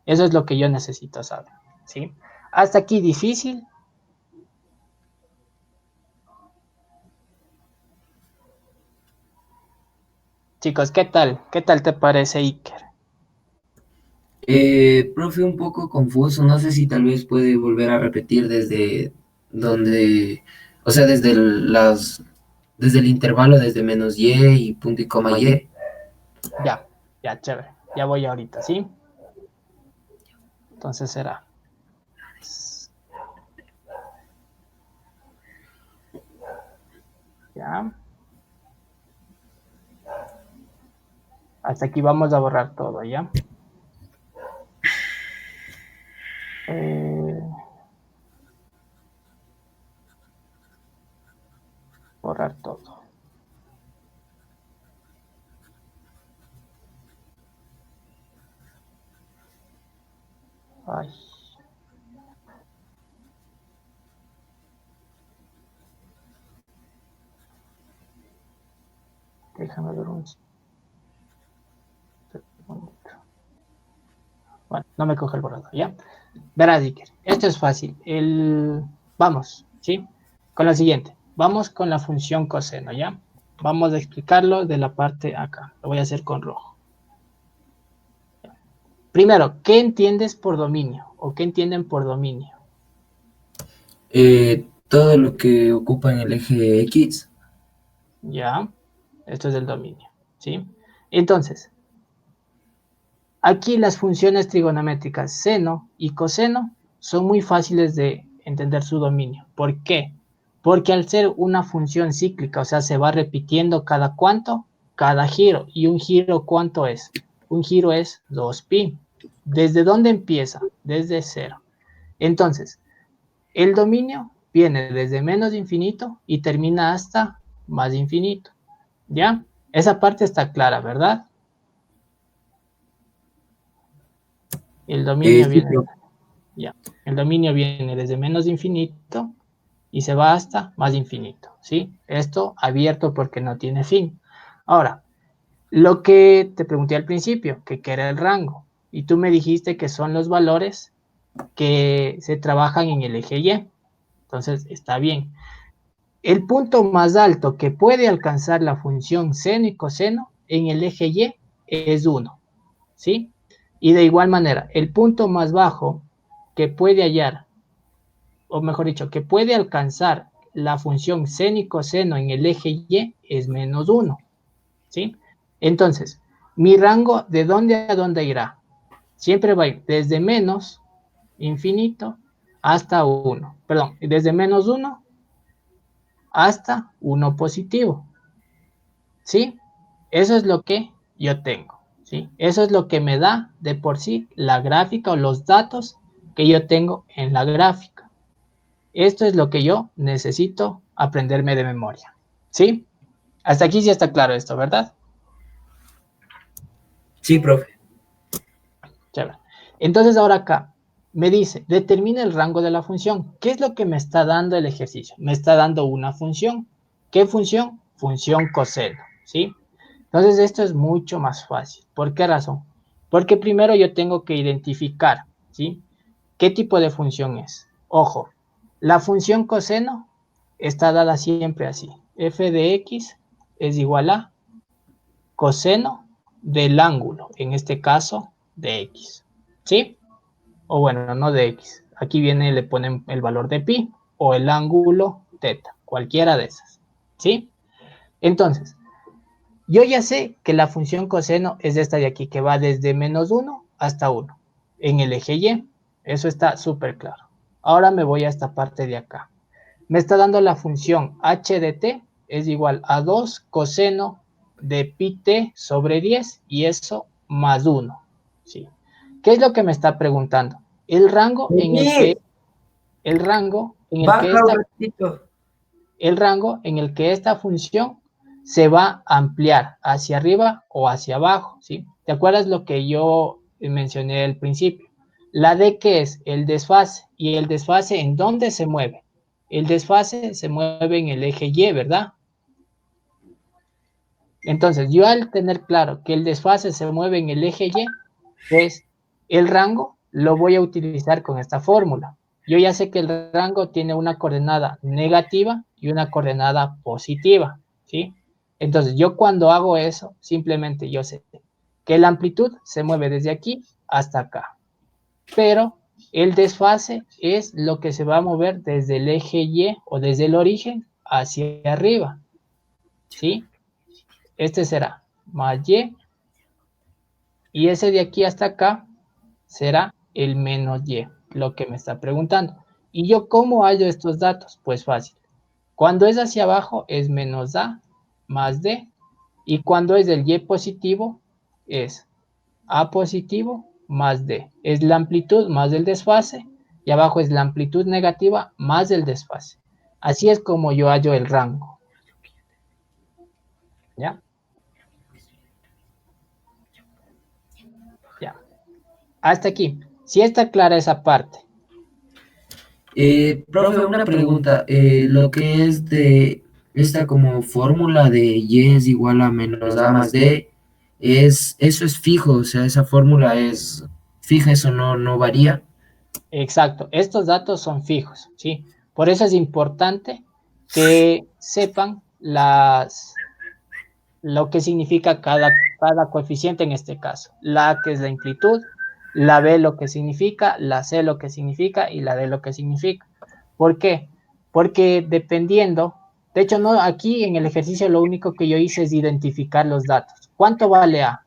Eso es lo que yo necesito saber, ¿sí? Hasta aquí difícil. Chicos, ¿qué tal? ¿Qué tal te parece, Iker? Profe, un poco confuso, no sé si tal vez puede volver a repetir desde donde, o sea, desde el intervalo, desde menos y punto y coma y. Ya, chévere. Ya voy ahorita, ¿sí? Entonces será. Ya. Hasta aquí vamos a borrar todo, ¿ya? Borrar todo. Ay. Déjame ver un segundito. Bueno, no me coge el borrador, ¿ya? Verás, Iker, esto es fácil. Vamos, ¿sí? Con la siguiente. Vamos con la función coseno, ¿ya? Vamos a explicarlo de la parte acá. Lo voy a hacer con rojo. Primero, ¿qué entiendes por dominio? ¿O qué entienden por dominio? Todo lo que ocupa en el eje X. Ya, esto es el dominio, ¿sí? Entonces, aquí las funciones trigonométricas seno y coseno son muy fáciles de entender su dominio. ¿Por qué? Porque al ser una función cíclica, o sea, se va repitiendo cada cuánto, cada giro. ¿Y un giro cuánto es? Un giro es 2pi. ¿Desde dónde empieza? Desde 0. Entonces, el dominio viene desde menos infinito y termina hasta más infinito. ¿Ya? Esa parte está clara, ¿verdad? El dominio Sí, viene, ya. El dominio viene desde menos infinito y se va hasta más infinito, ¿sí? Esto abierto porque no tiene fin. Ahora, lo que te pregunté al principio, que qué era el rango, y tú me dijiste que son los valores que se trabajan en el eje Y. Entonces, está bien. El punto más alto que puede alcanzar la función seno y coseno en el eje Y es 1, ¿sí? Y de igual manera, el punto más bajo que puede hallar, o mejor dicho, que puede alcanzar la función seno y coseno en el eje Y es menos 1, ¿sí? Entonces, mi rango, ¿de dónde a dónde irá? Siempre va a ir desde menos infinito hasta 1. Perdón, desde menos 1 hasta 1 positivo, ¿sí? Eso es lo que yo tengo, ¿sí? Eso es lo que me da de por sí la gráfica o los datos que yo tengo en la gráfica. Esto es lo que yo necesito aprenderme de memoria, ¿sí? Hasta aquí sí está claro esto, ¿verdad? Sí, profe. Chévere. Entonces ahora acá me dice, determina el rango de la función. ¿Qué es lo que me está dando el ejercicio? Me está dando una función. ¿Qué función? Función coseno, ¿sí? Entonces esto es mucho más fácil. ¿Por qué razón? Porque primero yo tengo que identificar, ¿sí? ¿Qué tipo de función es? Ojo, la función coseno está dada siempre así. F de X es igual a coseno del ángulo, en este caso de X, ¿sí? O bueno, no de X. Aquí viene, le ponen el valor de pi o el ángulo teta, cualquiera de esas, ¿sí? Entonces, yo ya sé que la función coseno es esta de aquí, que va desde menos 1 hasta 1. en el eje Y. Eso está súper claro. Ahora me voy a esta parte de acá. Me está dando la función h de t es igual a 2 coseno de pi t sobre 10 y eso más 1. ¿Sí? ¿Qué es lo que me está preguntando? El rango en el que Baja un ratito. el rango en el que esta función se va a ampliar hacia arriba o hacia abajo, ¿sí? ¿Te acuerdas lo que yo mencioné al principio? La D, que es el desfase, y el desfase, ¿en dónde se mueve? El desfase se mueve en el eje Y, ¿verdad? Entonces, yo al tener claro que el desfase se mueve en el eje Y, pues el rango lo voy a utilizar con esta fórmula. Yo ya sé que el rango tiene una coordenada negativa y una coordenada positiva, ¿sí? Entonces, yo cuando hago eso, simplemente yo sé que la amplitud se mueve desde aquí hasta acá, pero el desfase es lo que se va a mover desde el eje Y o desde el origen hacia arriba, ¿sí? Este será más y ese de aquí hasta acá será el menos y, lo que me está preguntando. ¿Y yo cómo hallo estos datos? Pues fácil. Cuando es hacia abajo es menos a más d, y cuando es del y positivo es a positivo más d. Es la amplitud más el desfase, y abajo es la amplitud negativa más el desfase. Así es como yo hallo el rango. ¿Ya? Ya. Hasta aquí. Si está clara esa parte. Profe, una pregunta. Lo que es de esta como fórmula de y es igual a menos a más d, eso es fijo, o sea, esa fórmula es fija, eso no varía. Exacto, estos datos son fijos, ¿sí? Por eso es importante que sepan lo que significa cada coeficiente en este caso. La A, que es la amplitud, la B lo que significa, la C lo que significa y la D lo que significa. ¿Por qué? Porque dependiendo, de hecho no, aquí en el ejercicio lo único que yo hice es identificar los datos. ¿Cuánto vale A?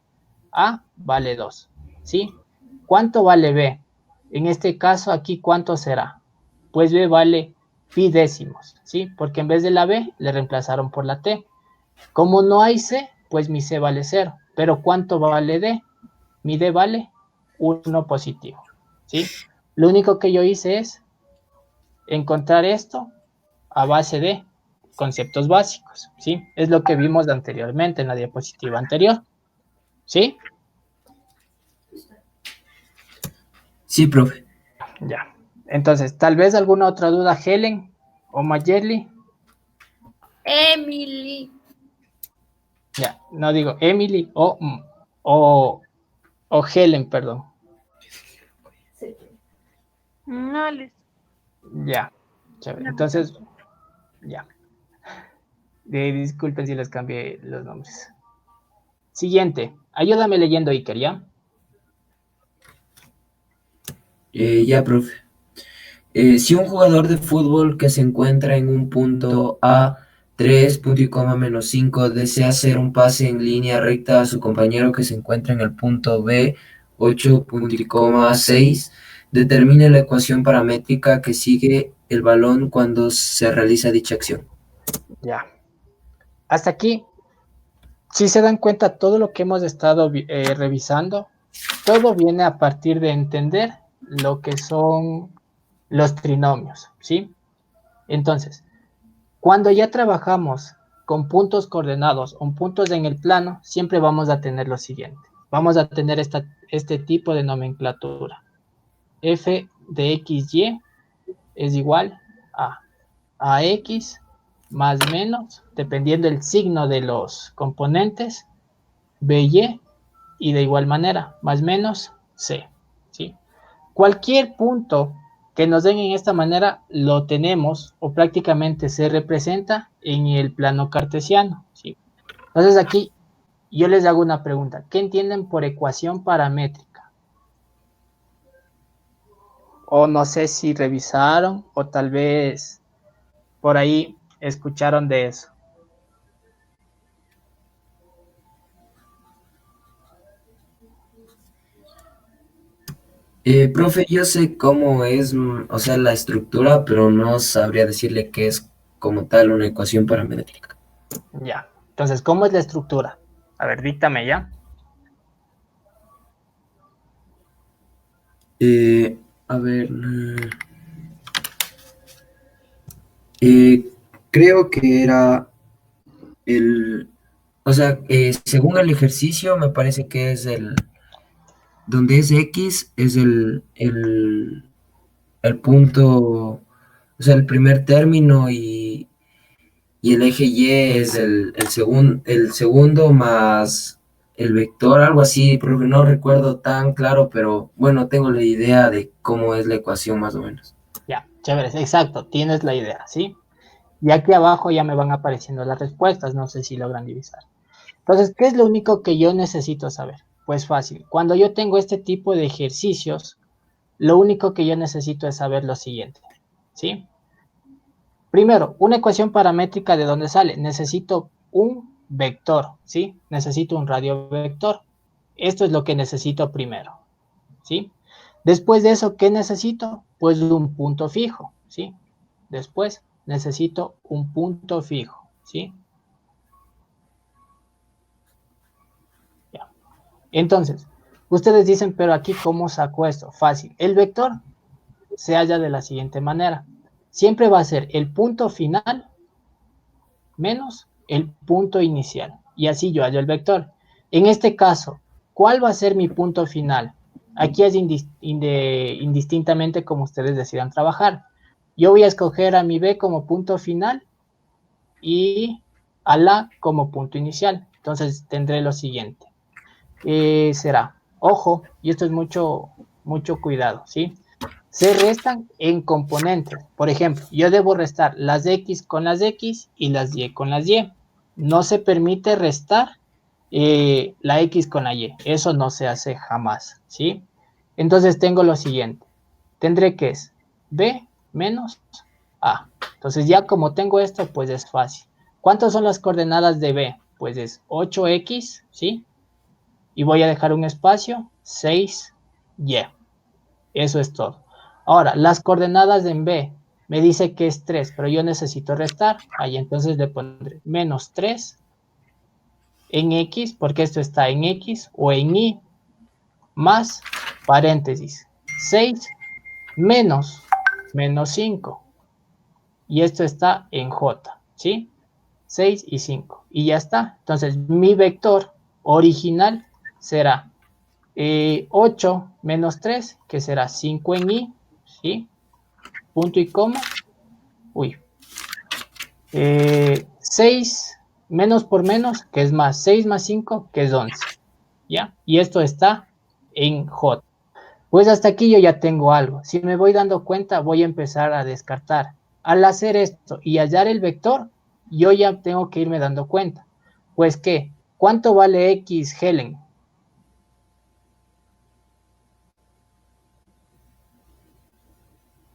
A vale 2, ¿sí? ¿Cuánto vale B? En este caso aquí, ¿cuánto será? Pues B vale pi décimos, ¿sí? Porque en vez de la B le reemplazaron por la T. Como no hay C, pues mi C vale 0. Pero ¿cuánto vale D? Mi D vale 1 positivo, ¿sí? Lo único que yo hice es encontrar esto a base de conceptos básicos, ¿sí? Es lo que vimos anteriormente en la diapositiva anterior, ¿sí? Sí, profe. Ya. Entonces, tal vez alguna otra duda, Helen o Mayerly. Emily. Ya, no digo Emily o Helen, perdón. No, les... Ya, chévere. Entonces, ya. Disculpen si les cambié los nombres. Siguiente. Ayúdame leyendo, Iker, ¿ya? Ya, profe. Si un jugador de fútbol que se encuentra en un punto A 3, punto y coma menos 5 desea hacer un pase en línea recta a su compañero que se encuentra en el punto B 8, punto y coma 6, determine la ecuación paramétrica que sigue el balón cuando se realiza dicha acción. Ya. Hasta aquí, si se dan cuenta, todo lo que hemos estado revisando, todo viene a partir de entender lo que son los trinomios, ¿sí? Entonces, cuando ya trabajamos con puntos coordenados o puntos en el plano, siempre vamos a tener lo siguiente. Vamos a tener este tipo de nomenclatura. F de XY es igual a X más menos, dependiendo del signo de los componentes, BY, y de igual manera, más menos C, ¿sí? Cualquier punto que nos den en esta manera lo tenemos o prácticamente se representa en el plano cartesiano, ¿sí? Entonces aquí yo les hago una pregunta. ¿Qué entienden por ecuación paramétrica? O no sé si revisaron o tal vez por ahí escucharon de eso. Profe, yo sé cómo es, o sea, la estructura, pero no sabría decirle qué es como tal una ecuación paramétrica. Ya. Entonces, ¿cómo es la estructura? A ver, díctame ya. Eh, a ver, eh, creo que era el, o sea, según el ejercicio, me parece que es donde es X, es el punto, o sea, el primer término y el eje Y es el segundo más el vector, algo así, profe, no recuerdo tan claro, pero bueno, tengo la idea de cómo es la ecuación más o menos. Ya, chévere, exacto, tienes la idea, ¿sí? Y aquí abajo ya me van apareciendo las respuestas, no sé si logran divisar. Entonces, ¿qué es lo único que yo necesito saber? Pues fácil, cuando yo tengo este tipo de ejercicios, lo único que yo necesito es saber lo siguiente, ¿sí? Primero, una ecuación paramétrica, ¿de dónde sale? Necesito un vector, ¿sí? Necesito un radiovector. Esto es lo que necesito primero, ¿sí? Después de eso, ¿qué necesito? Pues un punto fijo, ¿sí? Después necesito un punto fijo, ¿sí? Ya. Entonces, ustedes dicen, pero aquí, ¿cómo saco esto? Fácil. El vector se halla de la siguiente manera. Siempre va a ser el punto final menos el punto inicial. Y así yo hallo el vector. En este caso, ¿cuál va a ser mi punto final? Aquí es indistintamente como ustedes decidan trabajar. Yo voy a escoger a mi B como punto final y a la como punto inicial. Entonces tendré lo siguiente. Será, ojo, y esto es mucho cuidado, ¿sí? Se restan en componentes. Por ejemplo, yo debo restar las X con las X y las Y con las Y. No se permite restar la X con la Y. Eso no se hace jamás, ¿sí? Entonces tengo lo siguiente. Tendré que es B menos A. Entonces ya como tengo esto, pues es fácil. ¿Cuántas son las coordenadas de B? Pues es 8X, ¿sí? Y voy a dejar un espacio 6Y. Eso es todo. Ahora, las coordenadas en B me dice que es 3, pero yo necesito restar. Ahí entonces le pondré menos 3 en X, porque esto está en X o en Y, más paréntesis 6 menos 5. Y esto está en J, ¿sí? 6 y 5. Y ya está. Entonces, mi vector original será 8 menos 3, que será 5 en I, ¿sí? Punto y coma. Uy. 6 menos por menos, que es más. 6 más 5, que es 11. ¿Ya? Y esto está en J. Pues hasta aquí yo ya tengo algo. Si me voy dando cuenta, voy a empezar a descartar. Al hacer esto y hallar el vector, yo ya tengo que irme dando cuenta. Pues, ¿qué? ¿Cuánto vale X, Helen?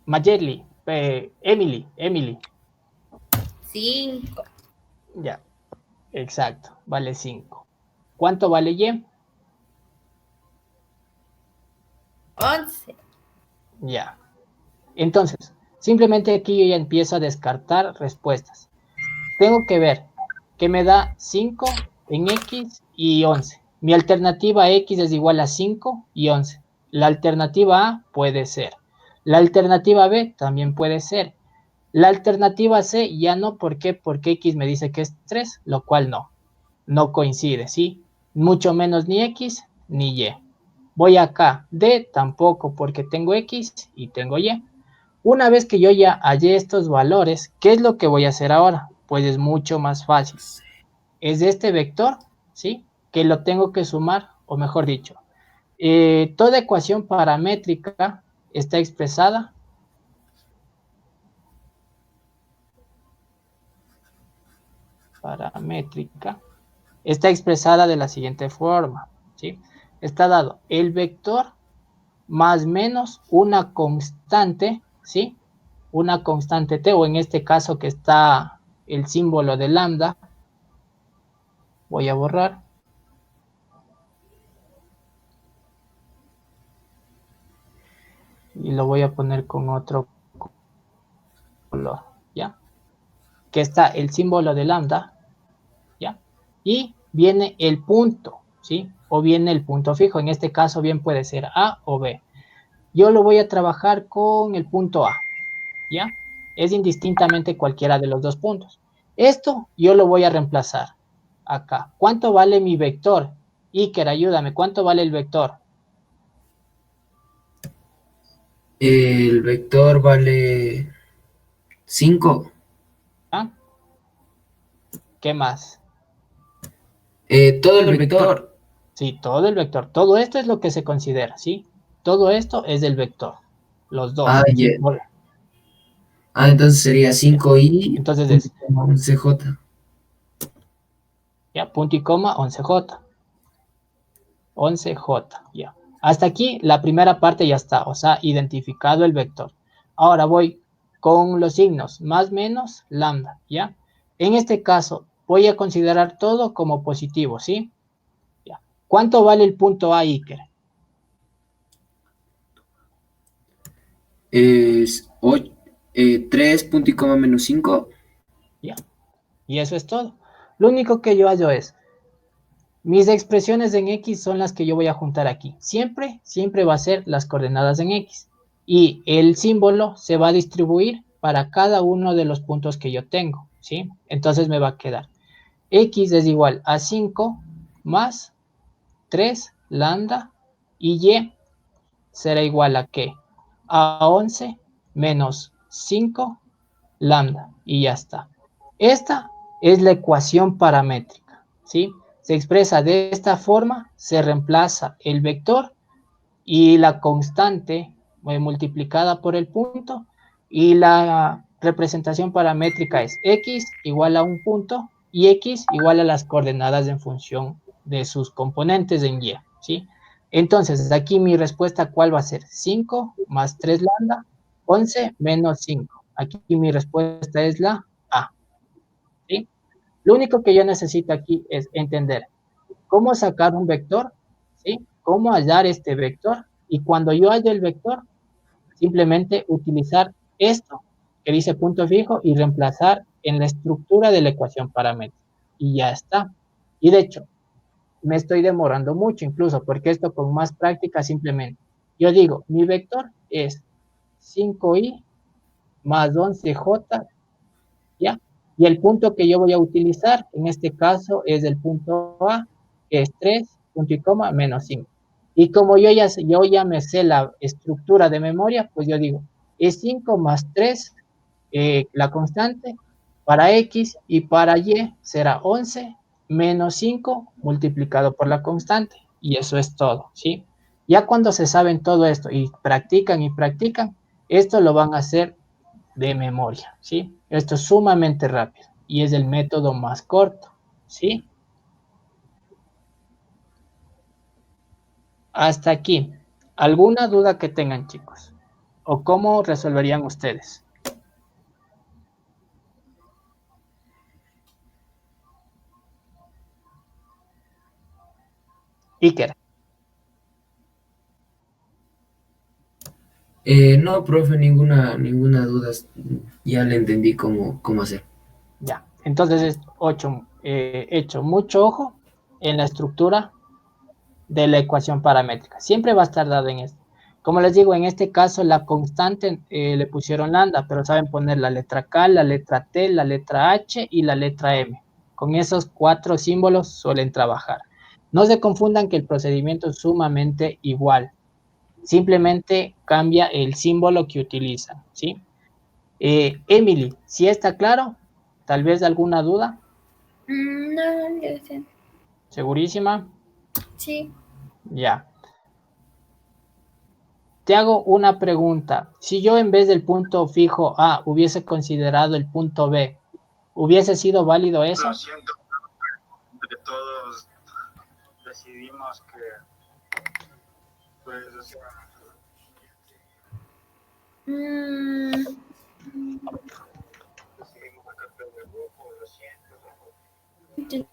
Mayerly, Emily. 5, Ya, exacto, vale 5. ¿Cuánto vale Y? 11. Ya. Entonces, simplemente aquí yo ya empiezo a descartar respuestas. Tengo que ver que me da 5 en X y 11. Mi alternativa X es igual a 5 y 11. La alternativa A puede ser. La alternativa B también puede ser. La alternativa C ya no, ¿por qué? Porque X me dice que es 3, lo cual no coincide, ¿sí? Mucho menos ni X ni Y. Voy acá, D tampoco, porque tengo X y tengo Y. Una vez que yo ya hallé estos valores, ¿qué es lo que voy a hacer ahora? Pues es mucho más fácil. Es este vector, ¿sí? Que lo tengo que sumar, o mejor dicho, toda ecuación paramétrica está expresada está expresada de la siguiente forma, ¿sí? Está dado el vector más menos una constante, ¿sí? Una constante t, o en este caso que está el símbolo de lambda. Voy a borrar. y lo voy a poner con otro color, ¿ya? Que está el símbolo de lambda, ¿ya? Y viene el punto, ¿sí? O viene el punto fijo. En este caso bien puede ser A o B. Yo lo voy a trabajar con el punto A, ¿ya? Es indistintamente cualquiera de los dos puntos. Esto yo lo voy a reemplazar acá. ¿Cuánto vale mi vector? Iker, ayúdame. ¿Cuánto vale el vector? El vector vale 5. ¿Ah? ¿Qué más? Todo el vector. Sí, todo el vector. Todo esto es lo que se considera, ¿sí? Todo esto es del vector. Los Ah, dos. ya. Entonces sería Ya. 5i Entonces punto es, coma 11j. ya, punto y coma, 11J. 11J, ya. Hasta aquí la primera parte ya está, o sea, identificado el vector. Ahora voy con los signos, más, menos, lambda, ¿ya? En este caso, voy a considerar todo como positivo, ¿sí? Ya. ¿Cuánto vale el punto A, Iker? Es 3 punto y coma menos 5. ¿Ya? Y eso es todo. Lo único que yo hallo es, mis expresiones en X son las que yo voy a juntar aquí. Siempre, siempre va a ser las coordenadas en X. Y el símbolo se va a distribuir para cada uno de los puntos que yo tengo, ¿sí? Entonces me va a quedar X es igual a 5 más 3 lambda y Y será igual a ¿qué? A 11 menos 5 lambda y ya está. Esta es la ecuación paramétrica, ¿sí? Se expresa de esta forma, se reemplaza el vector y la constante multiplicada por el punto y la representación paramétrica es x igual a un punto y x igual a las coordenadas en función de sus componentes en y, ¿sí? Entonces, aquí mi respuesta, ¿cuál va a ser? 5 más 3 lambda, 11 menos 5. Aquí mi respuesta es la A, ¿sí? Lo único que yo necesito aquí es entender cómo sacar un vector, ¿sí? Cómo hallar este vector. Y cuando yo halle el vector, simplemente utilizar esto que dice punto fijo y reemplazar en la estructura de la ecuación paramétrica. Y ya está. Y de hecho, me estoy demorando mucho incluso, porque esto con más práctica simplemente. Yo digo, mi vector es 5i más 11j, ¿ya? Y el punto que yo voy a utilizar, en este caso, es el punto A, que es 3, punto y coma, menos 5. Y como yo ya me sé la estructura de memoria, pues yo digo, es 5 más 3, la constante, para X y para Y será 11 menos 5 multiplicado por la constante. Y eso es todo, ¿sí? Ya cuando se saben todo esto y practican, esto lo van a hacer de memoria, ¿sí? Esto es sumamente rápido y es el método más corto, ¿sí? Hasta aquí. ¿Alguna duda que tengan, chicos? ¿O cómo resolverían ustedes? Iker, No, profe, ninguna duda. Ya le entendí cómo hacer. ya. Entonces es hecho mucho ojo en la estructura de la ecuación paramétrica. Siempre va a estar dado en esto. Como les digo, en este caso la constante le pusieron lambda, pero saben poner la letra K, la letra T, la letra H y la letra M. Con esos 4 símbolos suelen trabajar. No se confundan que el procedimiento es sumamente igual. Simplemente cambia el símbolo que utilizan, ¿sí? Emily, ¿sí está claro? ¿Tal vez alguna duda? No, yo sé. ¿Segurísima? Sí. Ya. Te hago una pregunta. Si yo en vez del punto fijo A hubiese considerado el punto B, ¿hubiese sido válido eso? Lo siento, entre todos decidimos que, pues, o sea, Mm, decidimos sacar del grupo, lo siento. yo-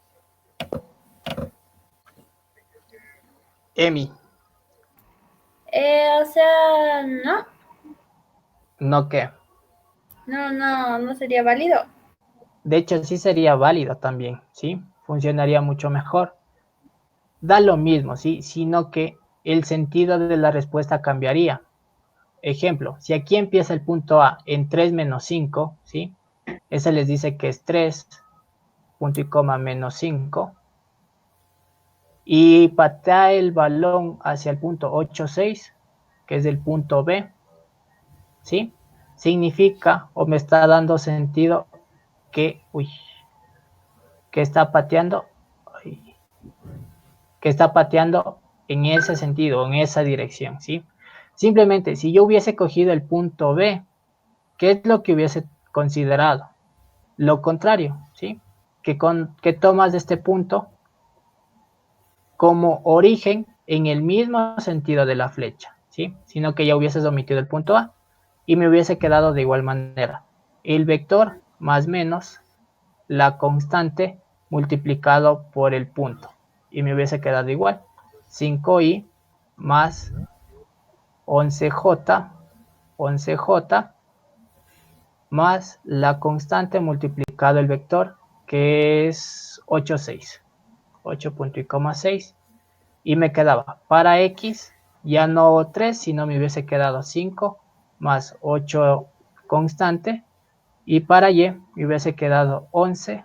Emi, o sea, no. No que. No sería válido. De hecho, sí sería válido también, ¿sí? Funcionaría mucho mejor. Da lo mismo, ¿sí? Sino que el sentido de la respuesta cambiaría. Ejemplo, si aquí empieza el punto A en 3 menos 5, ¿sí? Ese les dice que es 3, punto y coma, menos 5. Y patea el balón hacia el punto 8, 6, que es el punto B, ¿sí? Significa, o me está dando sentido, que, que está pateando, que está pateando en ese sentido, en esa dirección, ¿sí? Simplemente, si yo hubiese cogido el punto B, ¿qué es lo que hubiese considerado? Lo contrario, ¿sí? Que tomas este punto como origen en el mismo sentido de la flecha, ¿sí? Sino que ya hubieses omitido el punto A y me hubiese quedado de igual manera. El vector más menos la constante multiplicado por el punto y me hubiese quedado igual. 5i más 11j más la constante multiplicado el vector, que es 8, 6. 8.6. Y me quedaba para x, ya no 3, sino me hubiese quedado 5 más 8 constante. Y para y me hubiese quedado 11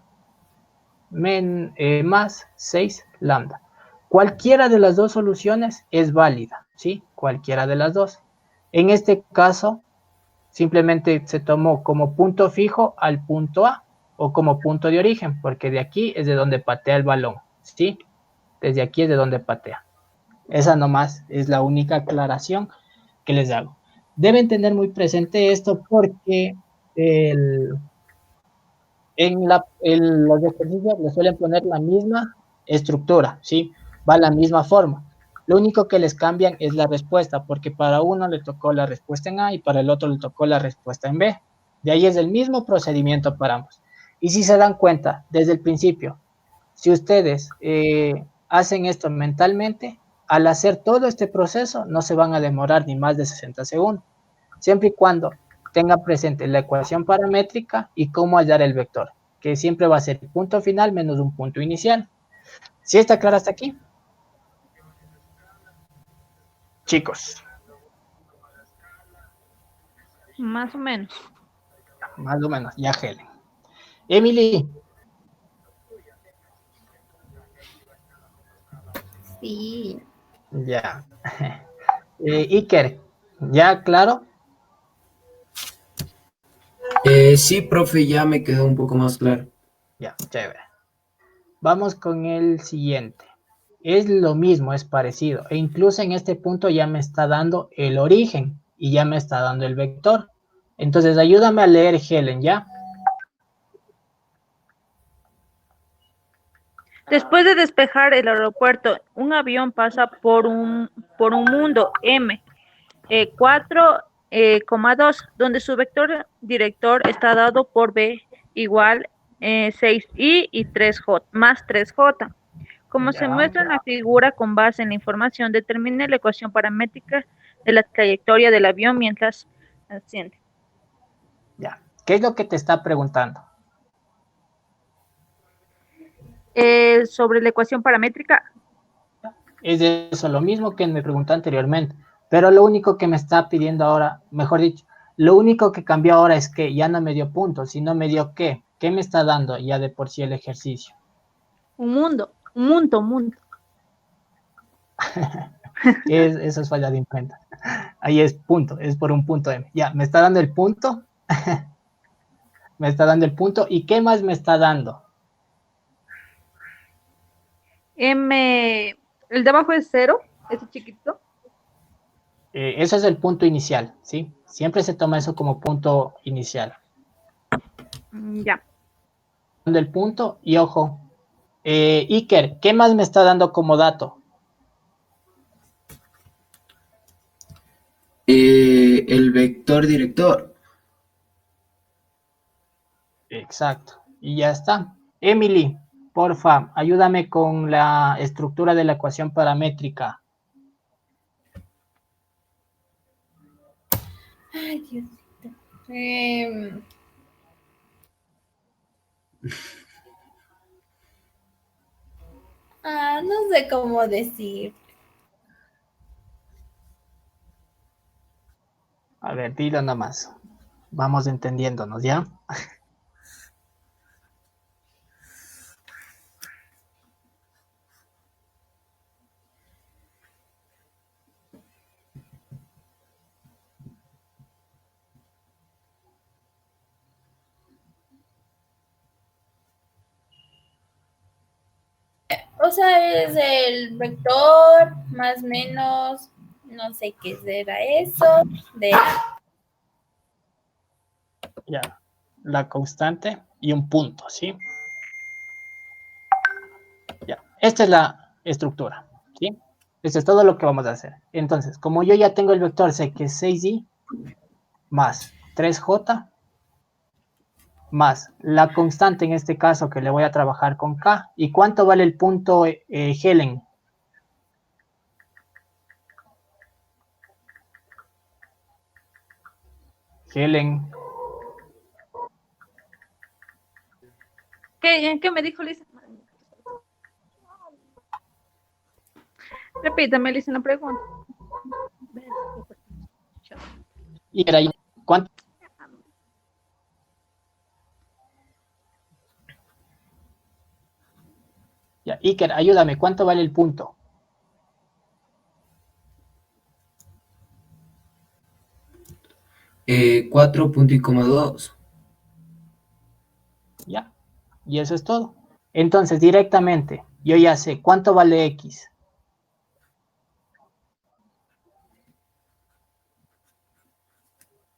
más 6 lambda. Cualquiera de las dos soluciones es válida, ¿sí? Cualquiera de las dos. En este caso, simplemente se tomó como punto fijo al punto A o como punto de origen, porque de aquí es de donde patea el balón, ¿sí? Desde aquí es de donde patea. Esa nomás es la única aclaración que les hago. Deben tener muy presente esto porque los ejercicios les suelen poner la misma estructura, ¿sí? Va la misma forma. Lo único que les cambian es la respuesta, porque para uno le tocó la respuesta en A y para el otro le tocó la respuesta en B. De ahí es el mismo procedimiento para ambos. Y si se dan cuenta, desde el principio, si ustedes hacen esto mentalmente, al hacer todo este proceso no se van a demorar ni más de 60 segundos, siempre y cuando tengan presente la ecuación paramétrica y cómo hallar el vector, que siempre va a ser el punto final menos un punto inicial. ¿Sí está claro hasta aquí? Chicos. Más o menos. Más o menos, ya Helen. Emily. Sí. Ya. Iker, ¿ya claro? Sí, profe, ya me quedó un poco más claro. Ya, chévere. Vamos con el siguiente. Es lo mismo, es parecido. E incluso en este punto ya me está dando el origen y ya me está dando el vector. Entonces, ayúdame a leer, Helen, ¿ya? Después de despejar el aeropuerto, un avión pasa por un mundo M, 4,2, donde su vector director está dado por B igual 6i y 3j, más 3j. Como se Ya, muestra en la figura, con base en la información, determine la ecuación paramétrica de la trayectoria del avión mientras asciende. ya. ¿Qué es lo que te está preguntando? Sobre la ecuación paramétrica, Es eso, lo mismo que me preguntó anteriormente. Pero lo único que me está pidiendo ahora, mejor dicho, lo único que cambió ahora es que ya no me dio puntos, sino me dio qué. ¿Qué me está dando ya de por sí el ejercicio? un mundo. Eso es falla de imprenta. Ahí es punto, es por un punto M. Ya, me está dando el punto. Me está dando el punto. ¿Y qué más me está dando? el de abajo es 0, ese chiquito. Eso es el punto inicial, ¿sí? Siempre se toma eso como punto inicial. Ya. Dando el punto y ojo. Iker, ¿qué más me está dando como dato? El vector director. Exacto. Y ya está. Emily, porfa, ayúdame con la estructura de la ecuación paramétrica. Ay, Diosito. Em, no sé cómo decir. A ver, dilo nomás. Vamos entendiéndonos, ¿ya? O sea, es el vector, más o menos, no sé qué será eso, de Ya. La constante y un punto, ¿sí? Ya. Esta es la estructura, ¿sí? Esto es todo lo que vamos a hacer. Entonces, como yo ya tengo el vector, sé que es 6i más 3j más la constante en este caso que le voy a trabajar con k. ¿Y cuánto vale el punto Helen? Helen. ¿Qué me dijo Lisa? Repítame, Lisa, la pregunta. Y era ¿cuánto? Ya, Iker, ayúdame, ¿cuánto vale el punto? Eh, 4,2. Ya, y eso es todo. Entonces, directamente, yo ya sé cuánto vale x.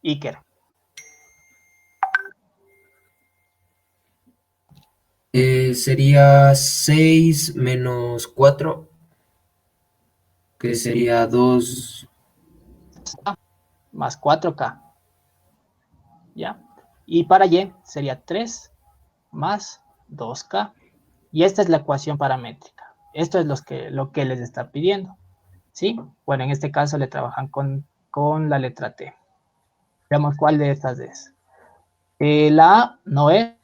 Iker. Sería 6 menos 4, que sería 2. Más 4k. ¿Ya? Y para y sería 3 más 2k. Y esta es la ecuación paramétrica. Esto es lo que les está pidiendo. ¿Sí? Bueno, en este caso le trabajan con la letra T. Veamos cuál de estas es. La A no es,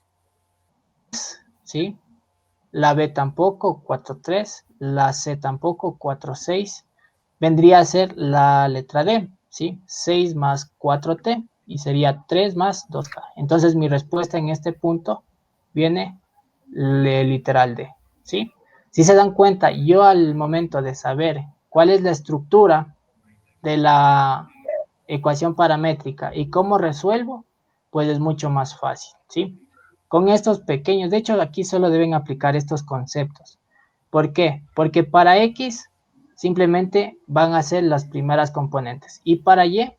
¿sí? La B tampoco, 4,3. La C tampoco, 4,6. Vendría a ser la letra D, ¿sí? 6 más 4t y sería 3 más 2k. Entonces mi respuesta en este punto viene literal D, ¿sí? Si se dan cuenta, yo al momento de saber cuál es la estructura de la ecuación paramétrica y cómo resuelvo, pues es mucho más fácil, ¿sí? Con estos pequeños, de hecho aquí solo deben aplicar estos conceptos. ¿Por qué? Porque para X simplemente van a ser las primeras componentes y para Y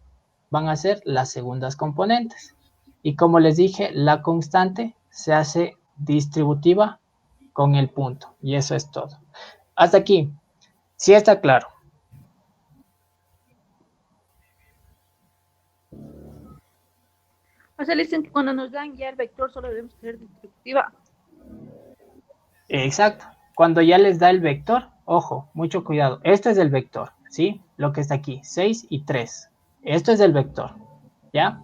van a ser las segundas componentes. Y como les dije, la constante se hace distributiva con el punto y eso es todo. Hasta aquí, ¿sí está claro? O sea, le dicen que cuando nos dan ya el vector solo debemos ser distributiva. Exacto. Cuando ya les da el vector, ojo, mucho cuidado. Esto es el vector, ¿sí? Lo que está aquí, 6 y 3. Esto es el vector, ¿ya?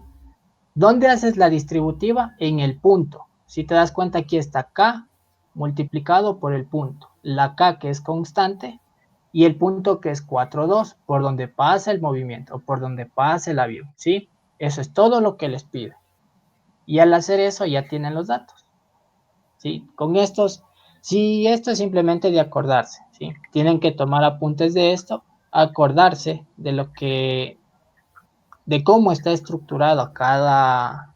¿Dónde haces la distributiva? En el punto. Si te das cuenta, aquí está k multiplicado por el punto. La k que es constante y el punto que es 4,2, por donde pasa el movimiento o por donde pasa el avión, ¿sí? Eso es todo lo que les pide. Y al hacer eso ya tienen los datos, ¿sí? Con estos, sí, esto es simplemente de acordarse, ¿sí? Tienen que tomar apuntes de esto, acordarse de lo que, de cómo está estructurado cada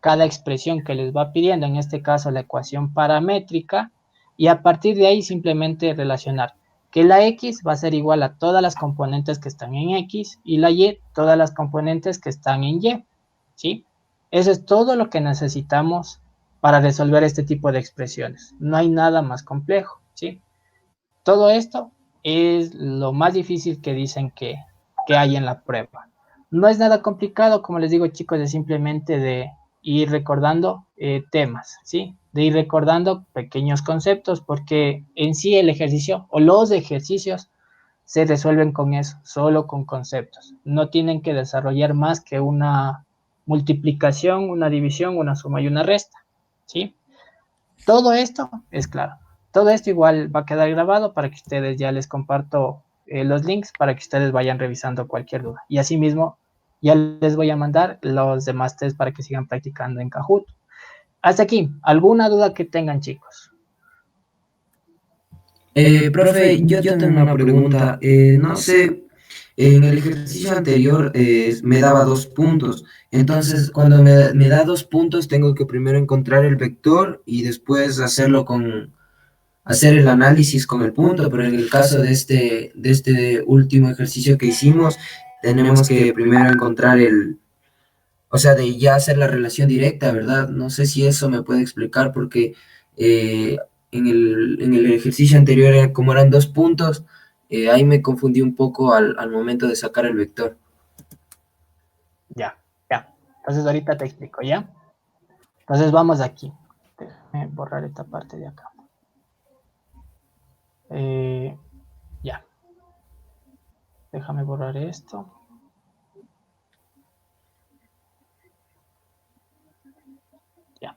expresión que les va pidiendo, en este caso la ecuación paramétrica, y a partir de ahí simplemente relacionar que la x va a ser igual a todas las componentes que están en x y la y todas las componentes que están en y, ¿sí? Eso es todo lo que necesitamos para resolver este tipo de expresiones. No hay nada más complejo, ¿sí? Todo esto es lo más difícil que dicen que hay en la prueba. No es nada complicado, como les digo, chicos, es simplemente de ir recordando temas, ¿sí? De ir recordando pequeños conceptos, porque en sí el ejercicio o los ejercicios se resuelven con eso, solo con conceptos. No tienen que desarrollar más que una multiplicación, una división, una suma y una resta, ¿sí? Todo esto es claro. Todo esto igual va a quedar grabado para que ustedes, ya les comparto los links para que ustedes vayan revisando cualquier duda. Y asimismo, ya les voy a mandar los demás test para que sigan practicando en Kahoot. Hasta aquí, ¿alguna duda que tengan, chicos? Profe, yo tengo una pregunta. No sé, en el ejercicio anterior me daba 2 puntos. Entonces, cuando me da 2 puntos, tengo que primero encontrar el vector y después hacer el análisis con el punto. Pero en el caso de este último ejercicio que hicimos, tenemos que primero encontrar o sea, de ya hacer la relación directa, ¿verdad? No sé si eso me puede explicar porque eh, en el ejercicio anterior, como eran 2 puntos, ahí me confundí un poco al momento de sacar el vector. Ya. Entonces ahorita te explico, ¿ya? Entonces vamos aquí. Déjame borrar esta parte de acá. Ya. Déjame borrar esto. Ya.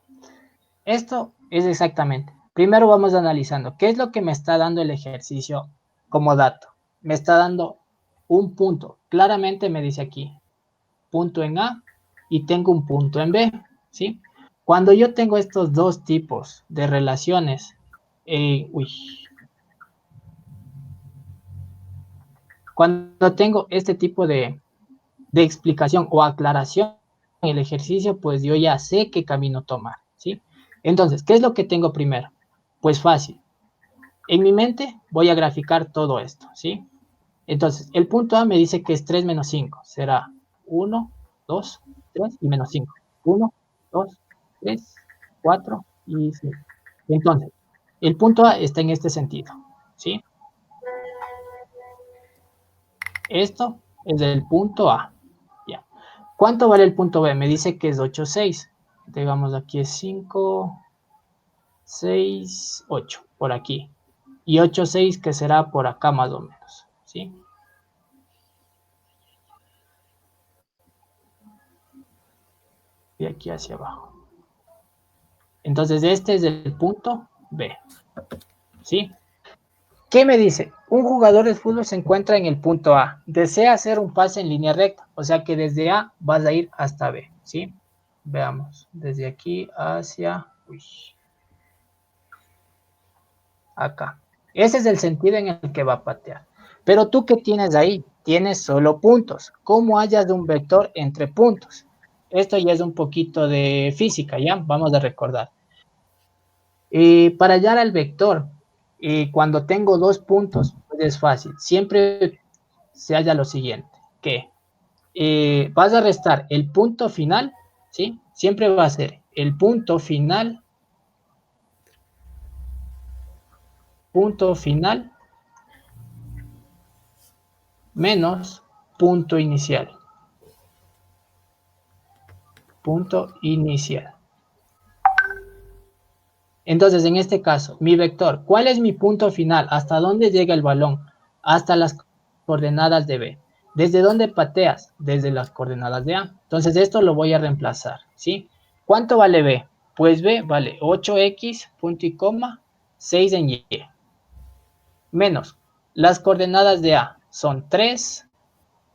Esto es exactamente. Primero vamos analizando qué es lo que me está dando el ejercicio como dato. Me está dando un punto. Claramente me dice aquí, punto en A y tengo un punto en B, ¿sí? Cuando yo tengo estos dos tipos de relaciones, cuando tengo este tipo de explicación o aclaración en el ejercicio, pues yo ya sé qué camino tomar, ¿sí? Entonces, ¿qué es lo que tengo primero? Pues fácil. En mi mente voy a graficar todo esto, ¿sí? Entonces, el punto A me dice que es 3 menos 5. Será 1, 2, 3 y menos 5. 1, 2, 3, 4 y 5. Entonces, el punto A está en este sentido, ¿sí? Esto es el punto A. Ya. ¿Cuánto vale el punto B? Me dice que es 8, 6. Digamos, aquí es 5, 6, 8, por aquí. Y 8, 6, que será por acá más o menos, ¿sí? Y aquí hacia abajo. Entonces, este es el punto B, ¿sí? ¿Qué me dice? Un jugador de fútbol se encuentra en el punto A. Desea hacer un pase en línea recta. O sea que desde A vas a ir hasta B, ¿sí? Veamos. Desde aquí hacia... acá. Ese es el sentido en el que va a patear. Pero tú, ¿qué tienes ahí? Tienes solo puntos. ¿Cómo hallas de un vector entre puntos? Esto ya es un poquito de física, ¿ya? Vamos a recordar. Para hallar al vector, cuando tengo dos puntos, pues es fácil. Siempre se halla lo siguiente, que vas a restar el punto final, ¿sí? Siempre va a ser el punto final menos punto inicial. Punto inicial. Entonces, en este caso, mi vector, ¿cuál es mi punto final? ¿Hasta dónde llega el balón? Hasta las coordenadas de B. ¿Desde dónde pateas? Desde las coordenadas de A. Entonces, esto lo voy a reemplazar, ¿sí? ¿Cuánto vale B? Pues B vale 8x, punto y coma, 6 en Y. Menos, las coordenadas de A son 3,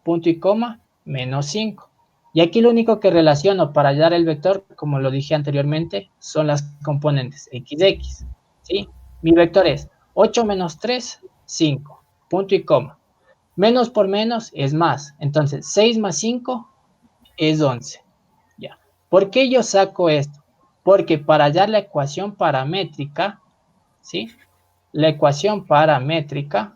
punto y coma, menos 5. Y aquí lo único que relaciono para hallar el vector, como lo dije anteriormente, son las componentes xx, ¿sí? Mi vector es 8 menos 3, 5, punto y coma. Menos por menos es más, entonces 6 más 5 es 11. Ya. ¿Por qué yo saco esto? Porque para hallar la ecuación paramétrica, ¿sí? La ecuación paramétrica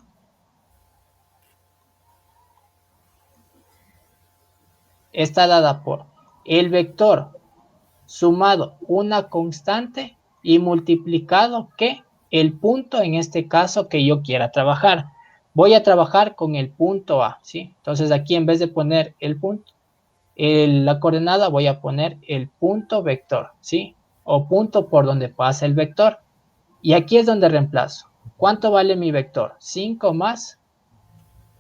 está dada por el vector sumado una constante y multiplicado que el punto, en este caso, que yo quiera trabajar. Voy a trabajar con el punto A, ¿sí? Entonces aquí, en vez de poner el punto, la coordenada, voy a poner el punto vector, ¿sí? O punto por donde pasa el vector. Y aquí es donde reemplazo. ¿Cuánto vale mi vector? 5 más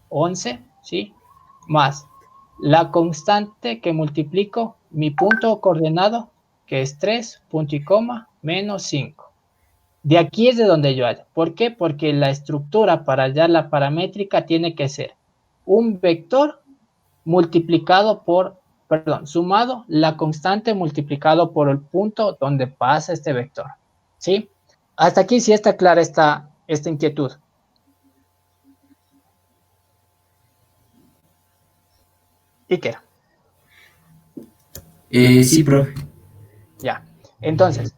11, ¿sí? Más la constante que multiplico mi punto coordenado, que es 3, punto y coma, menos 5. De aquí es de donde yo hallo. ¿Por qué? Porque la estructura para hallar la paramétrica tiene que ser un vector multiplicado por, perdón, sumado la constante multiplicado por el punto donde pasa este vector. ¿Sí? Hasta aquí sí está clara esta inquietud. Iker. Sí, profe. Ya. Entonces,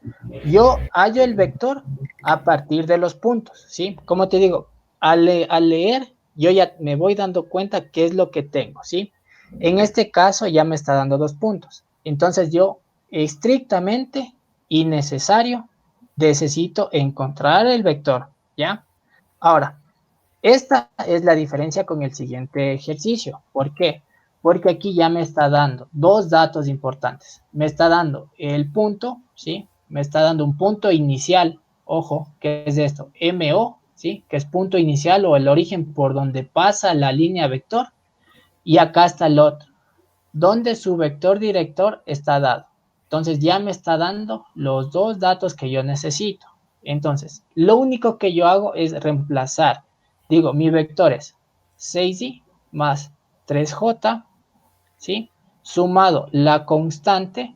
yo hallo el vector a partir de los puntos, ¿sí? Como te digo, al leer, yo ya me voy dando cuenta qué es lo que tengo, ¿sí? En este caso ya me está dando 2 puntos. Entonces yo estrictamente y necesario necesito encontrar el vector, ¿ya? Ahora, esta es la diferencia con el siguiente ejercicio. ¿Por qué? Porque aquí ya me está dando 2 datos importantes. Me está dando el punto, ¿sí? Me está dando un punto inicial, ojo, ¿qué es esto? MO, ¿sí? Que es punto inicial o el origen por donde pasa la línea vector. Y acá está el otro, donde su vector director está dado. Entonces ya me está dando los 2 datos que yo necesito. Entonces, lo único que yo hago es reemplazar. Digo, mi vector es 6i más 3j, ¿sí? Sumado la constante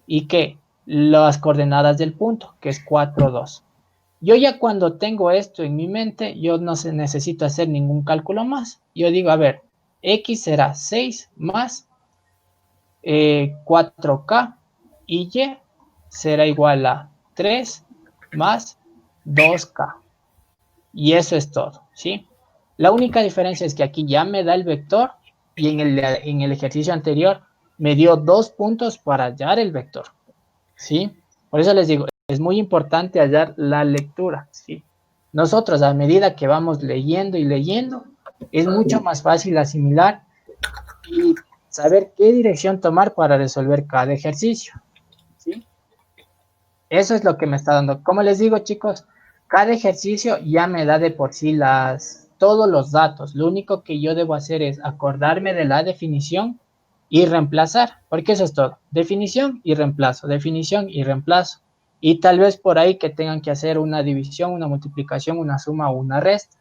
y que las coordenadas del punto, que es 4, 2. Yo ya cuando tengo esto en mi mente, yo no necesito hacer ningún cálculo más. Yo digo, a ver, x será 6 más 4k y y será igual a 3 más 2k. Y eso es todo, ¿sí? La única diferencia es que aquí ya me da el vector y en el ejercicio anterior me dio 2 puntos para hallar el vector, ¿sí? Por eso les digo, es muy importante hallar la lectura, ¿sí? Nosotros a medida que vamos leyendo y leyendo, es mucho más fácil asimilar y saber qué dirección tomar para resolver cada ejercicio, ¿sí? Eso es lo que me está dando. Como les digo, chicos, cada ejercicio ya me da de por sí todos los datos. Lo único que yo debo hacer es acordarme de la definición y reemplazar, porque eso es todo. Definición y reemplazo, definición y reemplazo. Y tal vez por ahí que tengan que hacer una división, una multiplicación, una suma o una resta.